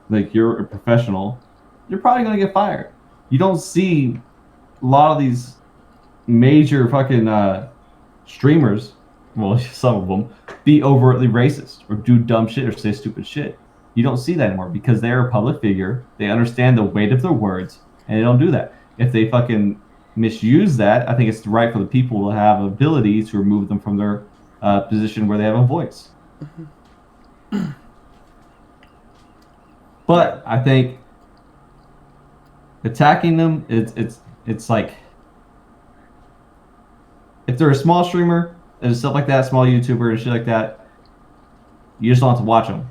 a professional, you're probably gonna get fired. You don't see a lot of these major fucking streamers, well, some of them, be overtly racist or do dumb shit or say stupid shit. You don't see that anymore because they're a public figure. They understand the weight of their words, and they don't do that. If they fucking misuse that, I think it's right for the people to have ability to remove them from their position where they have a voice. But I think attacking them, it's like if they're a small streamer and stuff like that, small YouTuber and shit like that, you just don't have to watch them.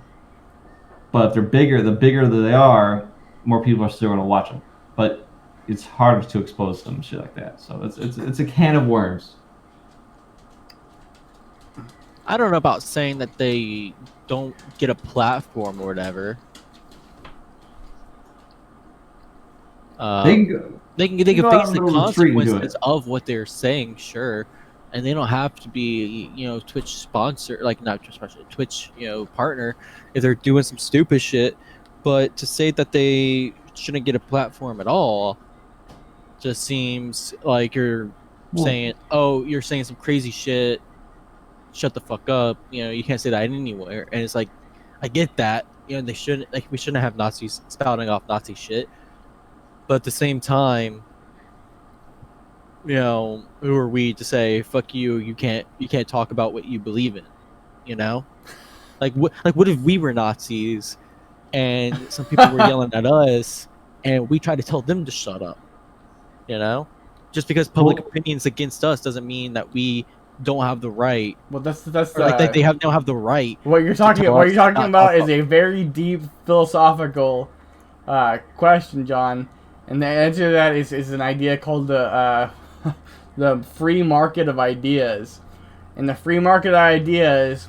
But if they're bigger, the bigger that they are, more people are still going to watch them. But it's harder to expose them and shit like that. So it's a can of worms. I don't know about saying that they don't get a platform or whatever. They can go, They can go out face in the the middle of the street and do consequences it. of what they're saying, sure, and they don't have to be, Twitch sponsor, like not Twitch sponsor, Twitch, partner if they're doing some stupid shit. But to say that they shouldn't get a platform at all just seems like you're saying, oh, you're saying some crazy shit. Shut the fuck up. You can't say that anywhere. And it's like, I get that. They shouldn't, like, we shouldn't have Nazis spouting off Nazi shit. But at the same time, who are we to say fuck you? You can't talk about what you believe in. Like what if we were Nazis and some people were yelling at us and we tried to tell them to shut up? Just because public opinion's against us doesn't mean that we don't have the right. Well, that's Or like they don't have the right. what you're talking. tell What us you're talking not about talk is a very deep philosophical question, John. And the answer to that is an idea called the the free market of ideas. And the free market of ideas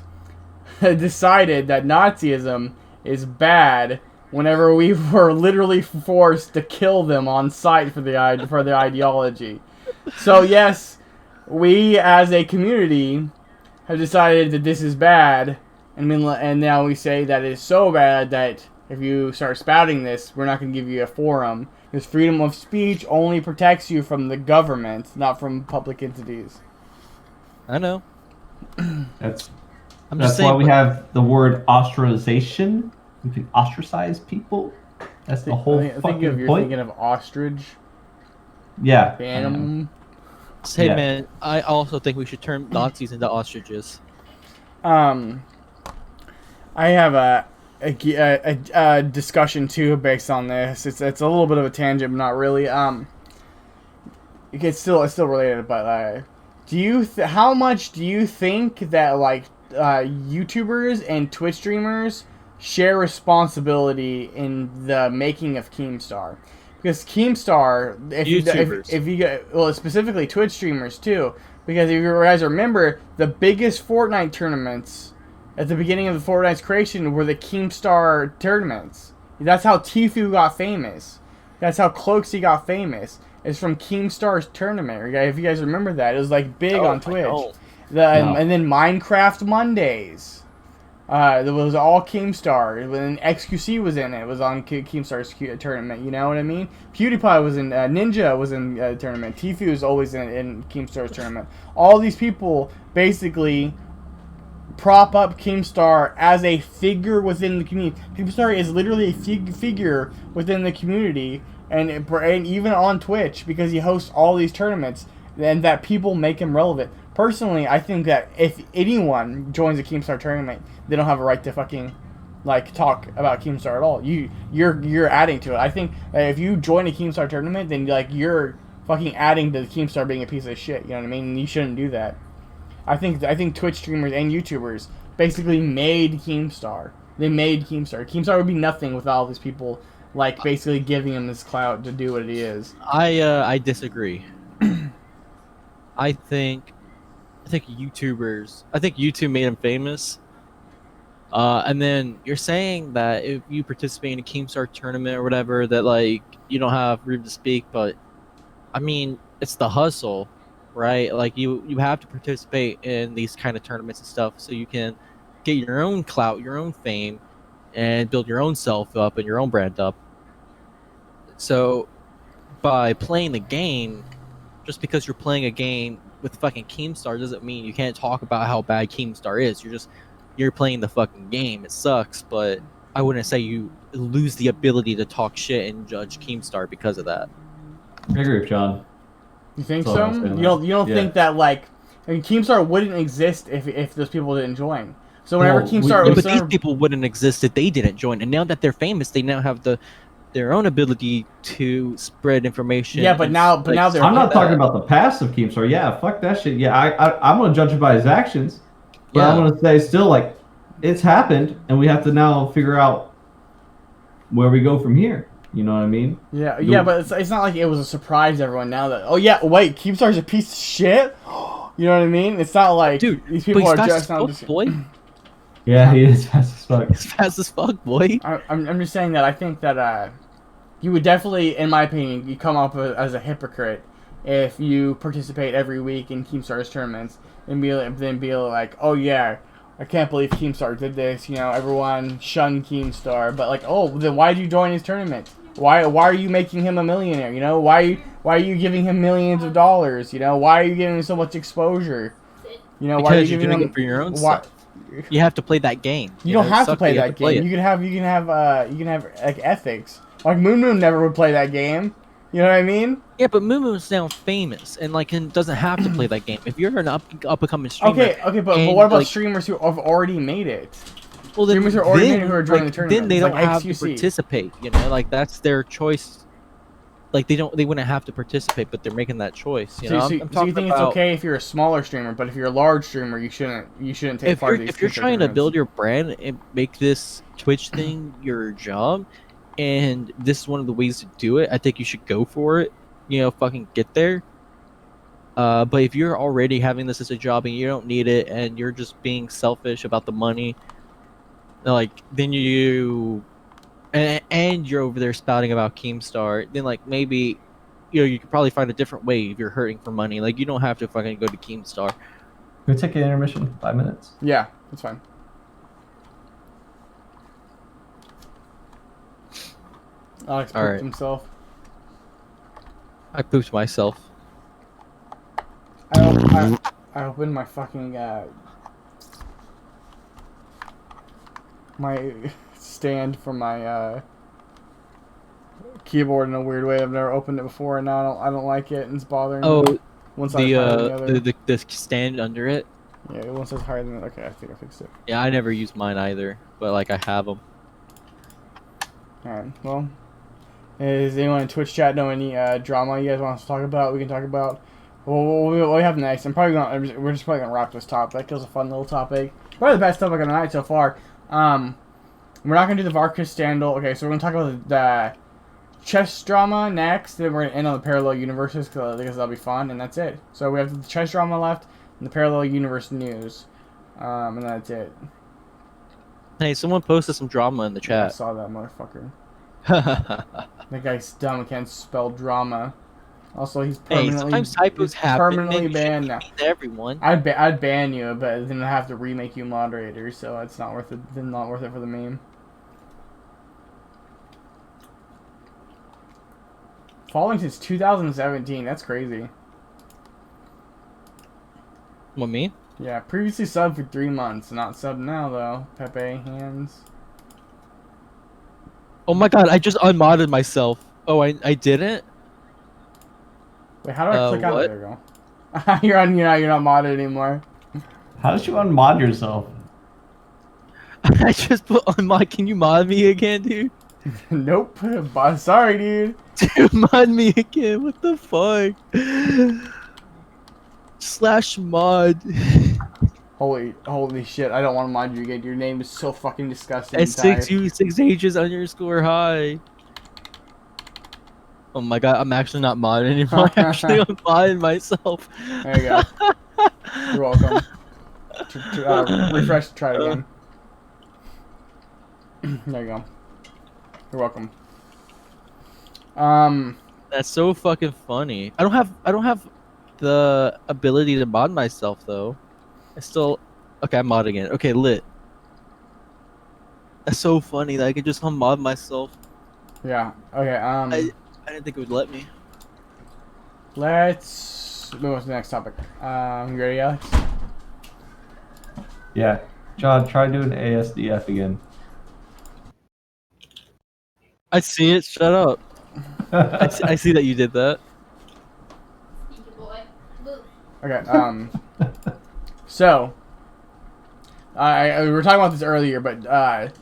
decided that Nazism is bad whenever we were literally forced to kill them on sight for their ideology. So yes, we as a community have decided that this is bad, and now we say that it's so bad that if you start spouting this, we're not going to give you a forum. Because freedom of speech only protects you from the government, not from public entities. I know. That's I'm that's just saying, why we have the word ostracization. We can ostracize people. That's the whole I think fucking you're point. thinking of ostrich. Yeah. The animal. hey Yeah. man, I also think we should turn Nazis into ostriches. I have a discussion too based on this. It's a little bit of a tangent, but not really. It's still related, but how much do you think that YouTubers and Twitch streamers share responsibility in the making of Keemstar? Because Keemstar, if you go, well, specifically Twitch streamers too, because if you guys remember, the biggest Fortnite tournaments at the beginning of the Fortnite's creation were the Keemstar tournaments. That's how Tfue got famous. That's how Cloaksy got famous. It's from Keemstar's tournament. If you guys remember that, it was like big on Twitch. And then Minecraft Mondays. It was all Keemstar. When XQC was in it, it was on Keemstar's tournament. You know what I mean? PewDiePie was in Ninja was in the tournament. Tfue was always in Keemstar's tournament. All these people basically prop up Keemstar as a figure within the community. Keemstar is literally a figure within the community, and even on Twitch, because he hosts all these tournaments, and that people make him relevant. Personally, I think that if anyone joins a Keemstar tournament, they don't have a right to fucking talk about Keemstar at all. You're adding to it. I think that if you join a Keemstar tournament, then you're fucking adding to the Keemstar being a piece of shit. You know what I mean? And you shouldn't do that. I think Twitch streamers and YouTubers basically made Keemstar. They made Keemstar. Keemstar would be nothing without all these people basically giving him this clout to do what it is. I disagree. I think YouTubers. I think YouTube made him famous. And then you're saying that if you participate in a Keemstar tournament or whatever, that you don't have room to speak. But I mean, it's the hustle, right? Like you have to participate in these kind of tournaments and stuff so you can get your own clout, your own fame, and build your own self up and your own brand up. So by playing the game, just because you're playing a game with fucking Keemstar doesn't mean you can't talk about how bad Keemstar is. You're playing the fucking game. It sucks, but I wouldn't say you lose the ability to talk shit and judge Keemstar because of that. I agree with John. You think That's all so? I'm saying. You don't Yeah. think that like, I mean, Keemstar wouldn't exist if those people didn't join. So whenever Well, Keemstar Yeah, was but these people wouldn't exist if they didn't join. And now that they're famous, they now have their own ability to spread information. Yeah, but and, now they're- I'm stuff not like talking that. about the past of Keemstar. Yeah, fuck that shit. Yeah, I'm gonna judge him by his actions, but Yeah. I'm gonna say still like it's happened, and we have to now figure out where we go from here. You know what I mean? yeah, but it's not like it was a surprise to everyone now that, oh yeah, wait, Keemstar's a piece of shit. You know what I mean? It's not like Dude, these but people he's are fast just as not fuck, just. boy. Yeah, he is fast as fuck. He's fast as fuck, boy. I'm just saying that I think that you would definitely, in my opinion, you come up as a hypocrite if you participate every week in Keemstar's tournaments and then be like, oh yeah, I can't believe Keemstar did this. You know, everyone shun Keemstar, but like, oh, then why did you join his tournament? Why are you making him a millionaire? You know, why are you giving him millions of dollars? You know, why are you giving him so much exposure? You know, why are you Because you're giving doing him it for your own why, stuff. You have to play that game. You don't know, have to suck, play you have that to play game. it. You can have like ethics. Like Moon Moon never would play that game. You know what I mean? Yeah, but Moon's now famous and like and doesn't have to play that game. If you're an up and coming streamer, Okay, but and, what about like, streamers who have already made it? well, then, streamers who are already then, made who are joining like, the tournament? then they It's don't like have to XQC. participate. You know, like that's their choice. Like they wouldn't have to participate, but they're making that choice. You know, So I'm you talking think about it's okay if you're a smaller streamer, but if you're a large streamer, you shouldn't take part of these. if you're trying to build your brand and make this Twitch thing your job, and this is one of the ways to do it, I think you should go for it. You know, fucking get there. But if you're already having this as a job and you don't need it, and you're just being selfish about the money, like then and you're over there spouting about Keemstar, then like maybe you could probably find a different way if you're hurting for money. Like you don't have to fucking go to Keemstar. Can we take an intermission? 5 minutes. Yeah, that's fine. Alex pooped Alright. himself. I pooped myself. I opened my fucking my stand for my keyboard in a weird way. I've never opened it before, and now I don't like it, and it's bothering me. Oh, One side's higher than the other. the stand under it. Yeah, one side's higher than the okay. I think I fixed it. Yeah, I never use mine either, but like I have them. All right. Well, does anyone in Twitch chat know any drama you guys want us to talk about? We can talk about. Well, what we have next. We're just probably gonna wrap this topic. It was a fun little topic. Probably the best topic of the night so far. We're not gonna do the Varkus scandal. Okay, so we're gonna talk about the chess drama next. Then we're gonna end on the parallel universes because that'll be fun, and that's it. So we have the chess drama left and the parallel universe news, and that's it. Hey, someone posted some drama in the I chat. saw that motherfucker. Hey, That guy's dumb and can't spell drama. Also, he's permanently, sometimes typos he's happen. permanently Maybe banned now. to everyone. I'd ban you, but then I have to remake you moderator, so it's not worth it. Then not worth it for the meme. Following since 2017. That's crazy. What, me? Yeah, previously subbed for 3 months. Not subbed now though. Pepe hands. Oh my god, I just unmodded myself. Oh, I didn't? Wait, how do I click out? What? There you go. You're not modded anymore. How did you unmod yourself? I just put unmod. Can you mod me again, dude? Nope. Sorry, dude. Dude, mod me again. What the fuck? Slash mod. Holy shit! I don't want to mod you again. Your name is so fucking disgusting. And 6 H's _ Oh my god, I'm actually not modded anymore. I'm actually unmodded myself. There you go. You're welcome. Refresh. Try it again. There you go. You're welcome. That's so fucking funny. I don't have the ability to mod myself though. I still okay. I'm modding it. Okay, lit. That's so funny that I could just unmod myself. Yeah. Okay. I didn't think it would let me. Let's move on to the next topic. You ready, Alex? Yeah. John, try doing ASDF again. I see it. Shut up. I see that you did that. Sneaky boy. Boo. Okay. So, we were talking about this earlier, but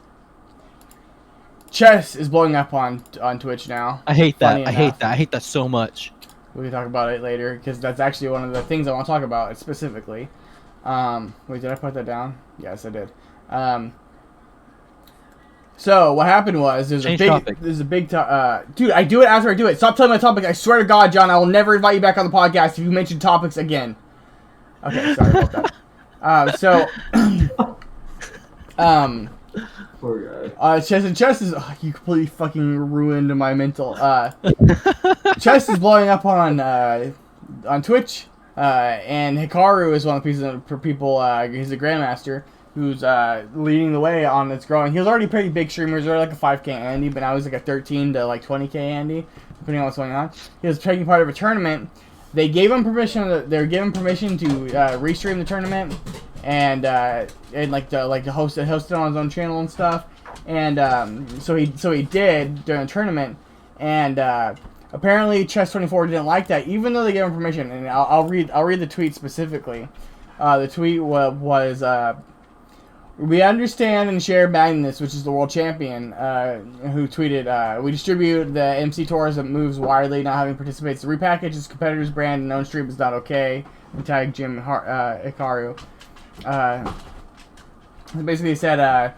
chess is blowing up on Twitch now. I hate that. Funny I hate enough. that. I hate that so much. We can talk about it later because that's actually one of the things I want to talk about specifically. Wait, did I put that down? Yes, I did. So what happened was there's Change a big topic. dude. I do it after I do it. Stop telling my topic. I swear to God, John, I will never invite you back on the podcast if you mention topics again. Okay, sorry about that. Poor guy. Chess is you completely fucking ruined my mental. Chess is blowing up on Twitch, and Hikaru is one of the pieces for people. He's a grandmaster who's leading the way on its growing. He was already pretty big streamer. He was already like a 5K Andy, but now he's like a 13 to like 20K Andy, depending on what's going on. He was taking part of a tournament. They gave him permission. They were given permission to restream the tournament, and like to host it on his own channel and stuff. And so he did during the tournament, and apparently Chess24 didn't like that, even though they gave him permission. And I'll read the tweet specifically. The tweet was we understand and share Magnus, which is the world champion, who tweeted, we distribute the MC tours that moves widely, not having participates. The repackage his competitor's brand and known stream is not okay. And tag Jim Hikaru. Basically said,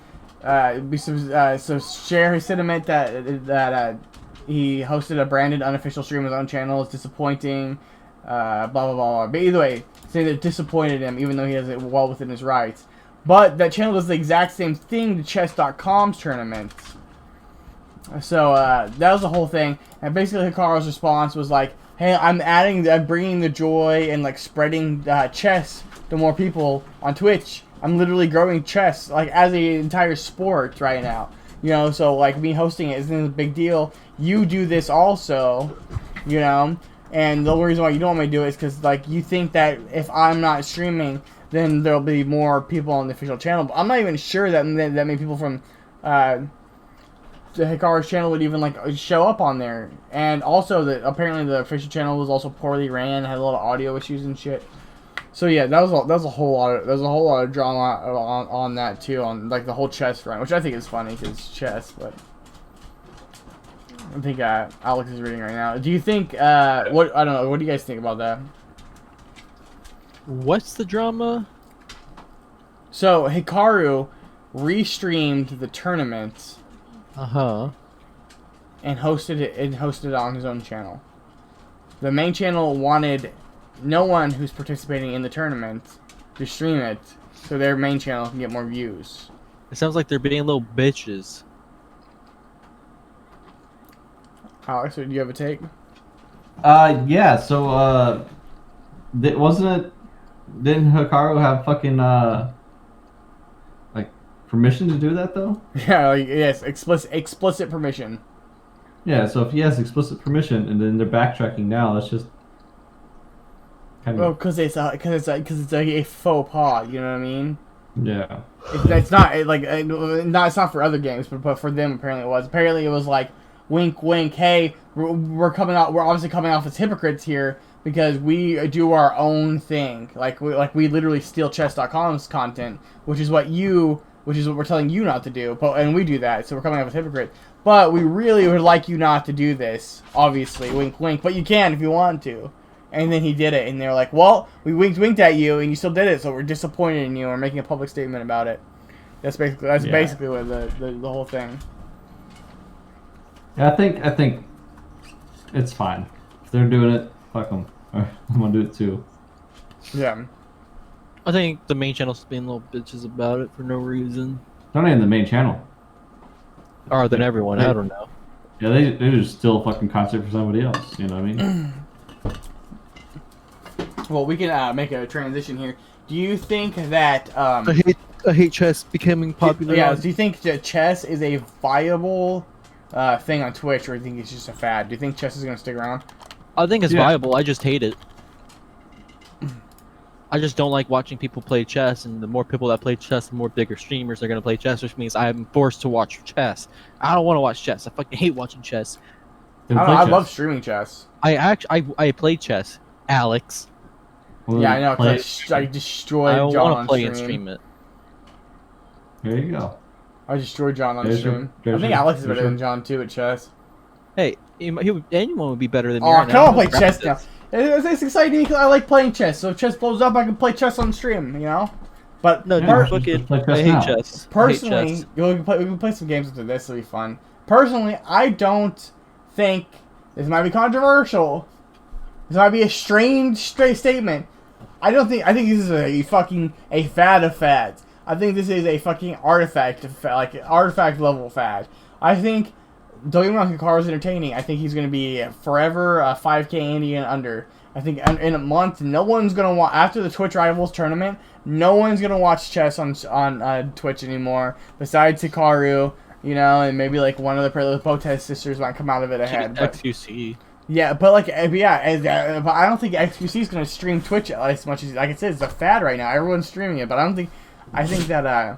so share his sentiment that he hosted a branded unofficial stream on his own channel is disappointing, blah, blah, blah, blah. But either way, say that it disappointed him, even though he has it well within his rights. But that channel does the exact same thing to Chess.com's tournaments. So that was the whole thing. And basically Hikaru's response was like, hey, I'm bringing the joy and like spreading chess to more people on Twitch. I'm literally growing chess like as an entire sport right now. You know, so like me hosting it isn't a big deal. You do this also, you know. And the only reason why you don't want me to do it is because like you think that if I'm not streaming, then there'll be more people on the official channel. But I'm not even sure that many people from the Hikaru's channel would even like show up on there. And also that apparently the official channel was also poorly ran, had a lot of audio issues and shit. So yeah, that was a whole lot of drama on that too, on like the whole chess front, which I think is funny because it's chess. But I think Alex is reading right now. Do you think what I don't know? What do you guys think about that? What's the drama? So Hikaru restreamed the tournament Uh-huh. and hosted it on his own channel. The main channel wanted no one who's participating in the tournament to stream it, so their main channel can get more views. It sounds like they're being little bitches. Alex, do you have a take? Yeah. So didn't Hikaru have fucking like permission to do that though? Yeah, like, yes, explicit permission. Yeah. So if he has explicit permission and then they're backtracking now, that's just kind Well, of because it's a faux pas. You know what I mean? yeah. It's not it's not for other games, but for them apparently it was. Apparently it was like, wink, wink. Hey, we're coming out. We're obviously coming off as hypocrites here because we do our own thing. We literally steal chess.com's content, which is what we're telling you not to do. And we do that, so we're coming off as hypocrites. But we really would like you not to do this. Obviously, wink, wink. But you can if you want to. And then he did it, and they were like, well, we winked at you, and you still did it, so we're disappointed in you. We're making a public statement about it. That's basically what the whole thing. Yeah, I think it's fine if they're doing it. Fuck them. I'm gonna do it too. Yeah. I think the main channel's being little bitches about it for no reason. Not even the main channel. Or than everyone, I don't know. Yeah, they just still fucking content for somebody else. You know what I mean? Well, we can make a transition here. Do you think that I hate chess becoming popular. Yeah, do you think that chess is a viable thing on Twitch, or do you think it's just a fad? Do you think chess is going to stick around? I think it's Yeah. viable. I just hate it. I just don't like watching people play chess, and the more people that play chess, the more bigger streamers are going to play chess, which means I'm forced to watch chess. I don't want to watch chess. I fucking hate watching chess. Then I play chess. love streaming chess. I play chess, Alex. Well, Yeah, I know, play- because I destroyed I don't John want on to play stream. and stream it. There you go. I destroyed John on There's your- stream. I there's think your- Alex is there's better your- than John, too, at chess. Hey, anyone would be better than me. Oh, right come on, now. play chess now. It's exciting because I like playing chess. So if chess blows up, I can play chess on stream, you know? But No, Yeah, dude, fucking, just play chess I hate now. chess. personally, I hate chess. we can play some games after this. It'll be fun. Personally, I don't think this might be controversial. This might be a strange, straight statement. I think this is a fad of fads. I think this is a fucking artifact level fad. I think Doyuman Hikaru is entertaining. I think he's going to be forever 5K Indian under. I think in a month, no one's going to watch, after the Twitch Rivals tournament, no one's going to watch chess on Twitch anymore, besides Hikaru, you know, and maybe like one of the Protest sisters might come out of it ahead. But, XQC. yeah, but like, but I don't think XQC is going to stream Twitch as much as, like I said, it's a fad right now. Everyone's streaming it, but I think that, I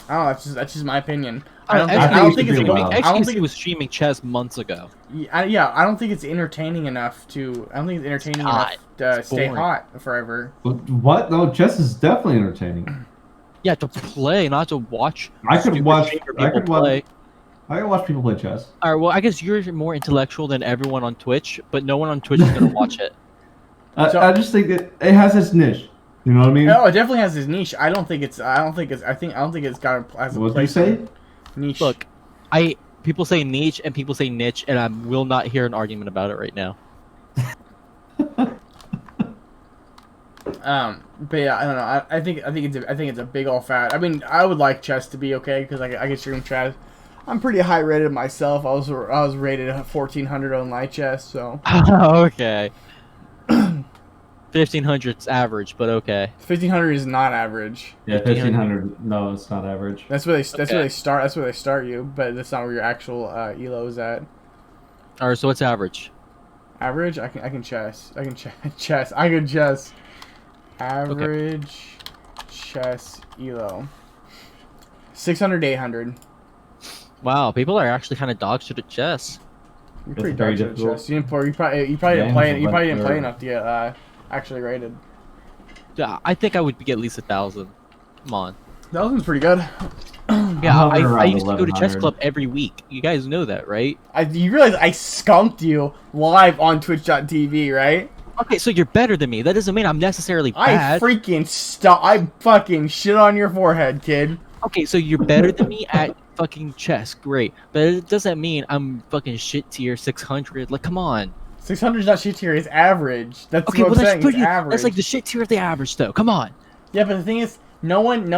don't know, that's just my opinion. I don't think it's XQC was streaming chess months ago. Yeah, I don't think it's entertaining enough to. I don't think it's entertaining enough to stay boring. hot forever. What? No, chess is definitely entertaining. Yeah, to play, not to watch. I could stupid watch. streamer I people could watch. play. I can watch people play chess. All right, well, I guess you're more intellectual than everyone on Twitch, but no one on Twitch is gonna watch it. I just think that it has its niche. You know what I mean? No, it definitely has its niche. I don't think it's got a What did you place. say? Niche. Look, people say niche and people say niche, and I will not hear an argument about it right now. But yeah, I don't know. I think it's a big old fad. I mean, I would like chess to be okay because I can stream chess. I'm pretty high rated myself. I was rated 1400 on light chess, so Okay. 1500's average, but okay. 1500 is not average. Yeah, 1500. No, it's not average. That's where they start. That's where they start you, but that's not where your actual elo is at. All right, so what's average? Average? I can chess. I can chess. I can chess. Average chess elo. 600 to 800. Wow, people are actually kind of dog shit at chess. You're It's pretty very dark at difficult. chess. You probably didn't play. You probably didn't play enough to get actually rated. Yeah, I think I would get at least 1,000. Come on. That one's pretty good. Yeah, hovering I around used to go to chess 1100. club every week. You guys know that, right? You realize I skunked you live on Twitch.tv, right? Okay, so you're better than me. That doesn't mean I'm necessarily I bad. I fucking shit on your forehead, kid. Okay, so you're better than me at fucking chess. Great. But it doesn't mean I'm fucking shit tier 600. Like, come on. 600 is not shit tier. It's average. That's Okay, what well, I'm saying. It's average. that's like the shit tier of the average, though. Come on. Yeah, but the thing is, no one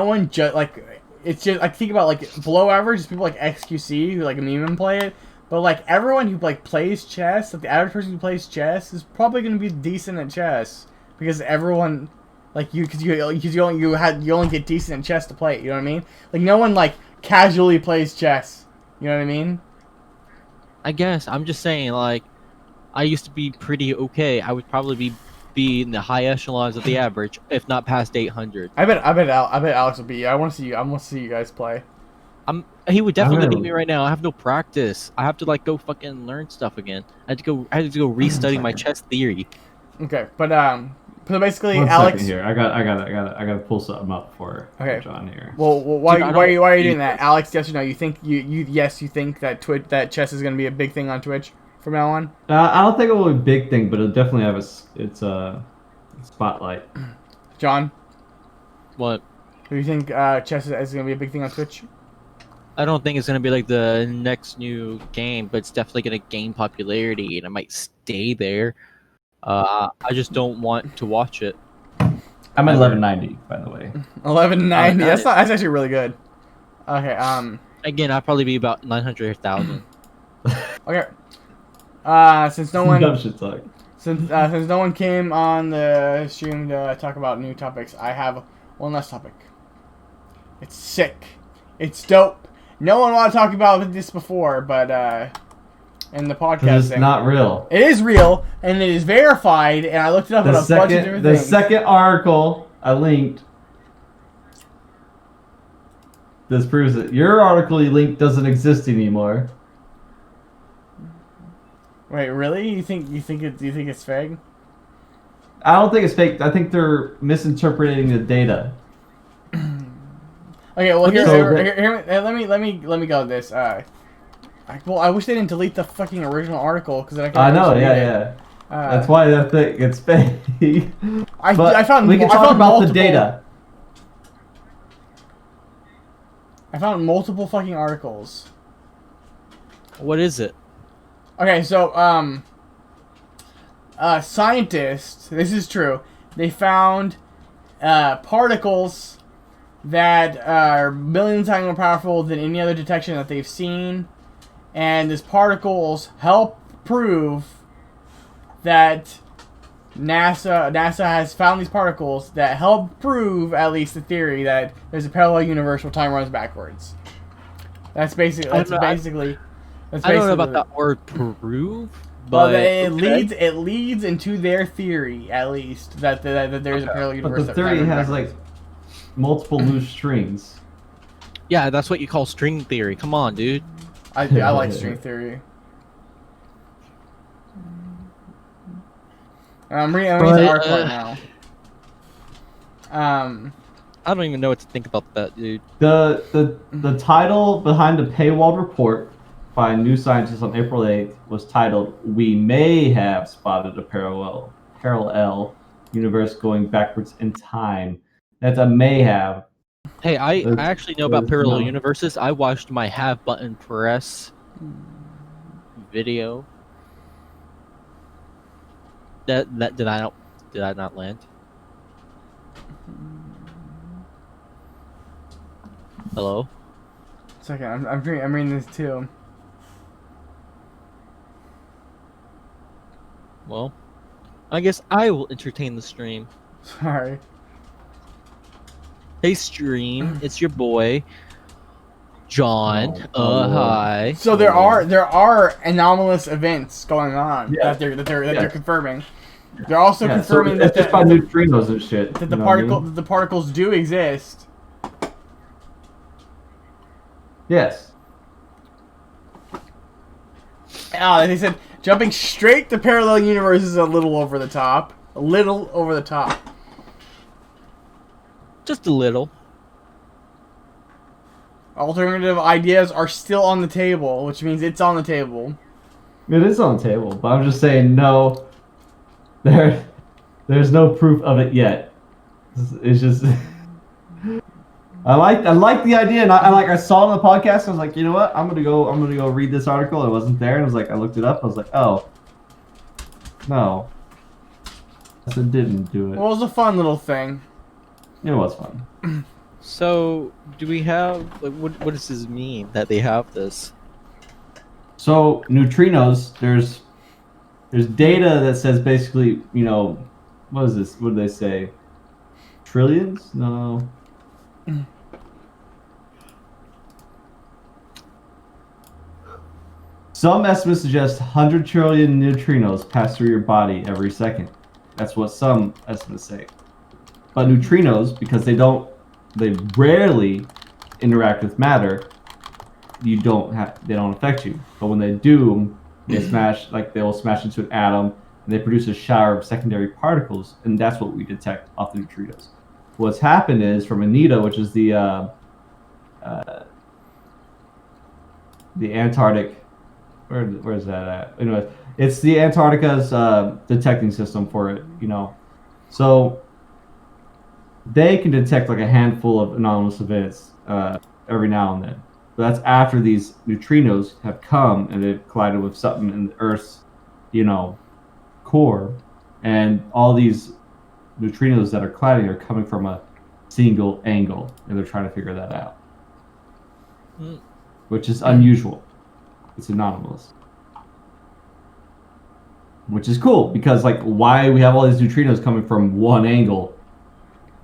it's just like think about like below average is people like XQC who like meme and play it, but like everyone who like plays chess, like the average person who plays chess is probably gonna be decent at chess because everyone like you only get decent at chess to play it. You know what I mean? Like no one like casually plays chess. You know what I mean? I guess. I'm just saying, like, I used to be pretty okay. I would probably be in the high echelons of the average, if not past 800. I bet Alex will beat you. I want to see you guys play. He would definitely really- beat me right now. I have no practice. I have to like go fucking learn stuff again. I had to go restudy my chess theory. Okay, but basically One Alex. second here. I gotta pull something up for Okay. John here. Well, why Dude, I are you don't- doing that, Alex? Yes or no? You think you think that that chess is going to be a big thing on Twitch from now on? I don't think it will be a big thing, but it'll definitely have its spotlight. John, What? do you think chess is going to be a big thing on Twitch? I don't think it's gonna be like the next new game, but it's definitely gonna gain popularity, and it might stay there. I just don't want to watch it. I'm at 1190, by the way. 1190. Got it. That's actually really good. Okay. Again, I'll probably be about 900,000. Okay. Since no Dumb one shit talk. since no one came on the stream to talk about new topics, I have one last topic. It's sick. It's dope. No one wanted to talk about this before, but in the podcast It's thing, not real. it is real and it is verified. And I looked it up on a bunch of different things. Second article I linked. This proves it. Your article you linked doesn't exist anymore. Wait, really? You think it's fake? I don't think it's fake. I think they're misinterpreting the data. Okay, well So let me go with this. I wish they didn't delete the fucking original article because then I can. I know, read yeah. it. That's why I think it's fake. I found we can I talk found about multiple, the data. I found multiple fucking articles. What is it? Okay, so scientists, this is true. They found particles that are millions times more powerful than any other detection that they've seen, and these particles help prove that NASA has found these particles that help prove at least the theory that there's a parallel universe where time runs backwards. That's basically I don't know about that word prove, But but it okay. leads into their theory at least that there's a parallel But universe. the that theory runs has backwards. like multiple loose strings. Yeah, that's what you call string theory. Come on, dude. I like string theory. I'm reading the article right now. I don't even know what to think about that, dude. The title behind the paywall report by New Scientist on April 8th was titled "We May Have Spotted a Parallel Universe Going Backwards in Time." That's a may have. Hey, I There's- actually know about there's parallel no- universes. I watched my have button press video. That did I not land? Hello? Second, I'm reading this too. Well, I guess I will entertain the stream. Sorry. Hey stream, it's your boy John. Lord. Oh, Hi. So there are anomalous events going on Yeah. that they're Yes. confirming. They're also Yeah, confirming so that it's just by neutrinos and shit. that you know what I mean? the particles do exist. Yes. They said jumping straight to parallel universes is a little over the top. A little over the top. Just a little. Alternative ideas are still on the table, which means it's on the table. It is on the table, but I'm just saying no. There's no proof of it yet. It's just I like the idea, and I saw it on the podcast. I was like, you know what? I'm gonna go read this article. It wasn't there, and I was like, I looked it up. I was like, oh, no, it didn't do it. Well, it was a fun little thing. It was fun. So, do we have like what does this mean that they have this? So neutrinos, there's data that says basically, you know, what is this? What do they say? Trillions? No. Some estimates suggest 100 trillion neutrinos pass through your body every second. That's what some estimates say. But neutrinos, because they rarely interact with matter, they don't affect you. But when they do, they will smash into an atom, and they produce a shower of secondary particles, and that's what we detect off the neutrinos. What's happened is from Anita, which is the Antarctic. Where's that at? Anyway, it's the Antarctica's detecting system for it, you know. So they can detect like a handful of anomalous events every now and then. But that's after these neutrinos have come and they've collided with something in the Earth's, you know, core, and all these neutrinos that are colliding are coming from a single angle, and they're trying to figure that out, which is unusual. It's anomalous. which is cool because like why we have all these neutrinos coming from one angle,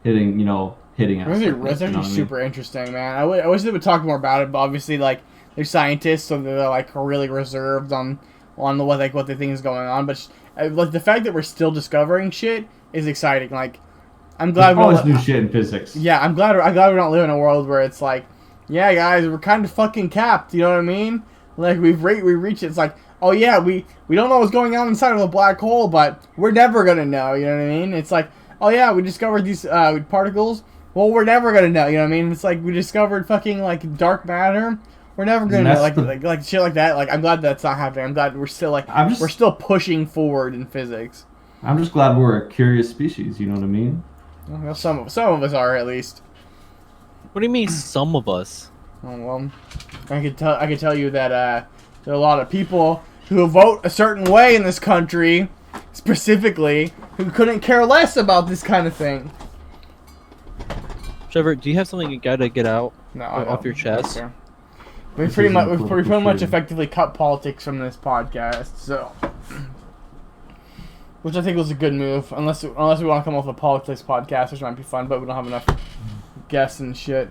hitting us. It's actually super interesting, man. I wish they would talk more about it, but obviously, like, they're scientists, so they're like really reserved on what they think is going on. But like the fact that we're still discovering shit is exciting. Like, I'm glad there's always new shit in physics. Yeah, I'm glad we don't live in a world where it's like, yeah, guys, we're kind of fucking capped. You know what I mean? Like we reach it. It's like, oh yeah, we don't know what's going on inside of a black hole, but we're never gonna know. You know what I mean? It's like, oh yeah, we discovered these particles. Well, we're never gonna know. You know what I mean? It's like we discovered fucking like dark matter. We're never gonna know like shit like that. Like I'm glad that's not happening. I'm glad we're still we're still pushing forward in physics. I'm just glad we're a curious species. You know what I mean? Well, some of us are at least. What do you mean, some of us? Oh, well, I could tell you that there are a lot of people who vote a certain way in this country, specifically, who couldn't care less about this kind of thing. Trevor, do you have something you gotta get out off your chest? We've pretty much effectively cut politics from this podcast, so which I think was a good move. Unless we want to come off a politics podcast, which might be fun, but we don't have enough guests and shit.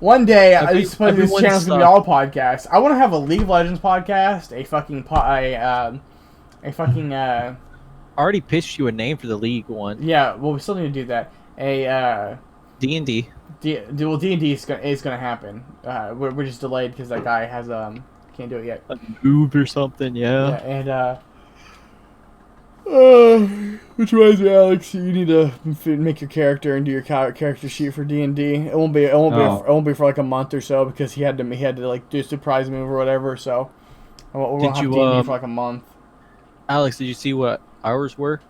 One day, I suppose this channel's gonna be all podcasts. I want to have a League of Legends podcast, I already pitched you a name for the League one. Yeah, well, we still need to do that. D&D. Well, D&D is gonna happen. We're just delayed because that guy has can't do it yet. Moved or something, yeah. And which reminds me, Alex, you need to make your character and do your character sheet for D&D. It won't be for like a month or so because he had to like do a surprise move or whatever. So we won't have D&D for like a month. Alex, did you see what ours were?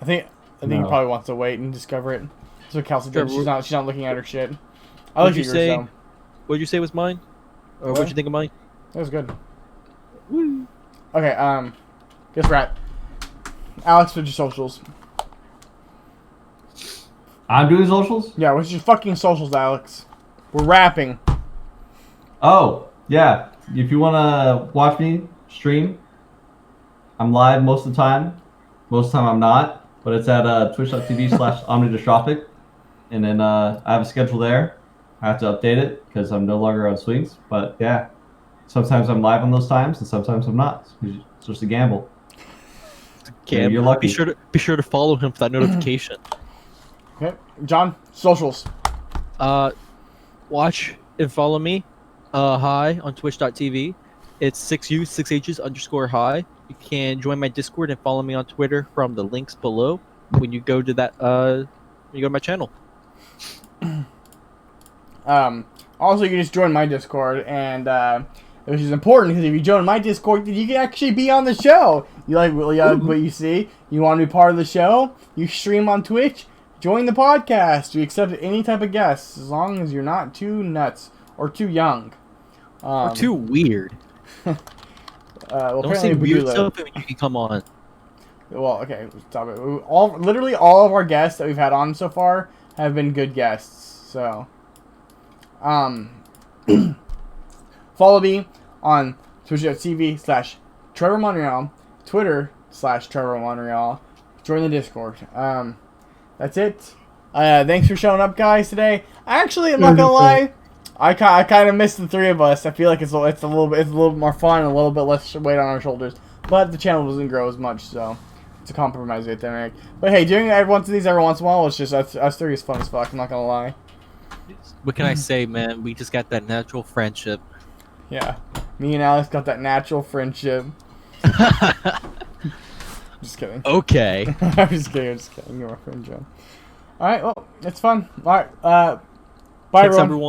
I think he probably wants to wait and discover it. That's what Kelsey did. She's not looking at her shit. I looked at yours though. What'd you say was mine? Or what'd you think of mine? That was good. Woo. Okay, guess rat. Alex, what's your socials? I'm doing socials? Yeah, what's your fucking socials, Alex? We're rapping. Oh, yeah. If you want to watch me stream, I'm live most of the time. Most of the time I'm not, but it's at twitch.tv/omnidystrophic. And then I have a schedule there. I have to update it because I'm no longer on swings. But yeah, sometimes I'm live on those times and sometimes I'm not. It's just a gamble. Yeah, you're lucky. Be sure to follow him for that notification. Okay, John, socials. Watch and follow me. Hi on twitch.tv. It's 6U6Hs_hi. You can join my Discord and follow me on Twitter from the links below when you go to that when you go to my channel. Also, you can just join my Discord, and which is important because if you join my Discord, then you can actually be on the show. You like what you see? You want to be part of the show? You stream on Twitch. Join the podcast. We accept any type of guests as long as you're not too nuts or too young or too weird. Don't say weird stuff when you can come on. Well, okay, stop it. Literally all of our guests that we've had on so far have been good guests. So, follow me on twitch.tv/TrevorMonreal, Twitter/TrevorMonreal. Join the Discord. That's it. Thanks for showing up, guys, today. Actually, I'm not gonna lie. I kind of miss the three of us. I feel like it's a little more fun and a little bit less weight on our shoulders. But the channel doesn't grow as much, so it's a compromise right there. But hey, doing every once in a while, it's just us three is fun as fuck. I'm not gonna lie. What can I say, man? We just got that natural friendship. Yeah, me and Alex got that natural friendship. Just kidding. Okay. I'm just kidding. You're my friend, John. All right. Well, it's fun. All right. Bye, everyone.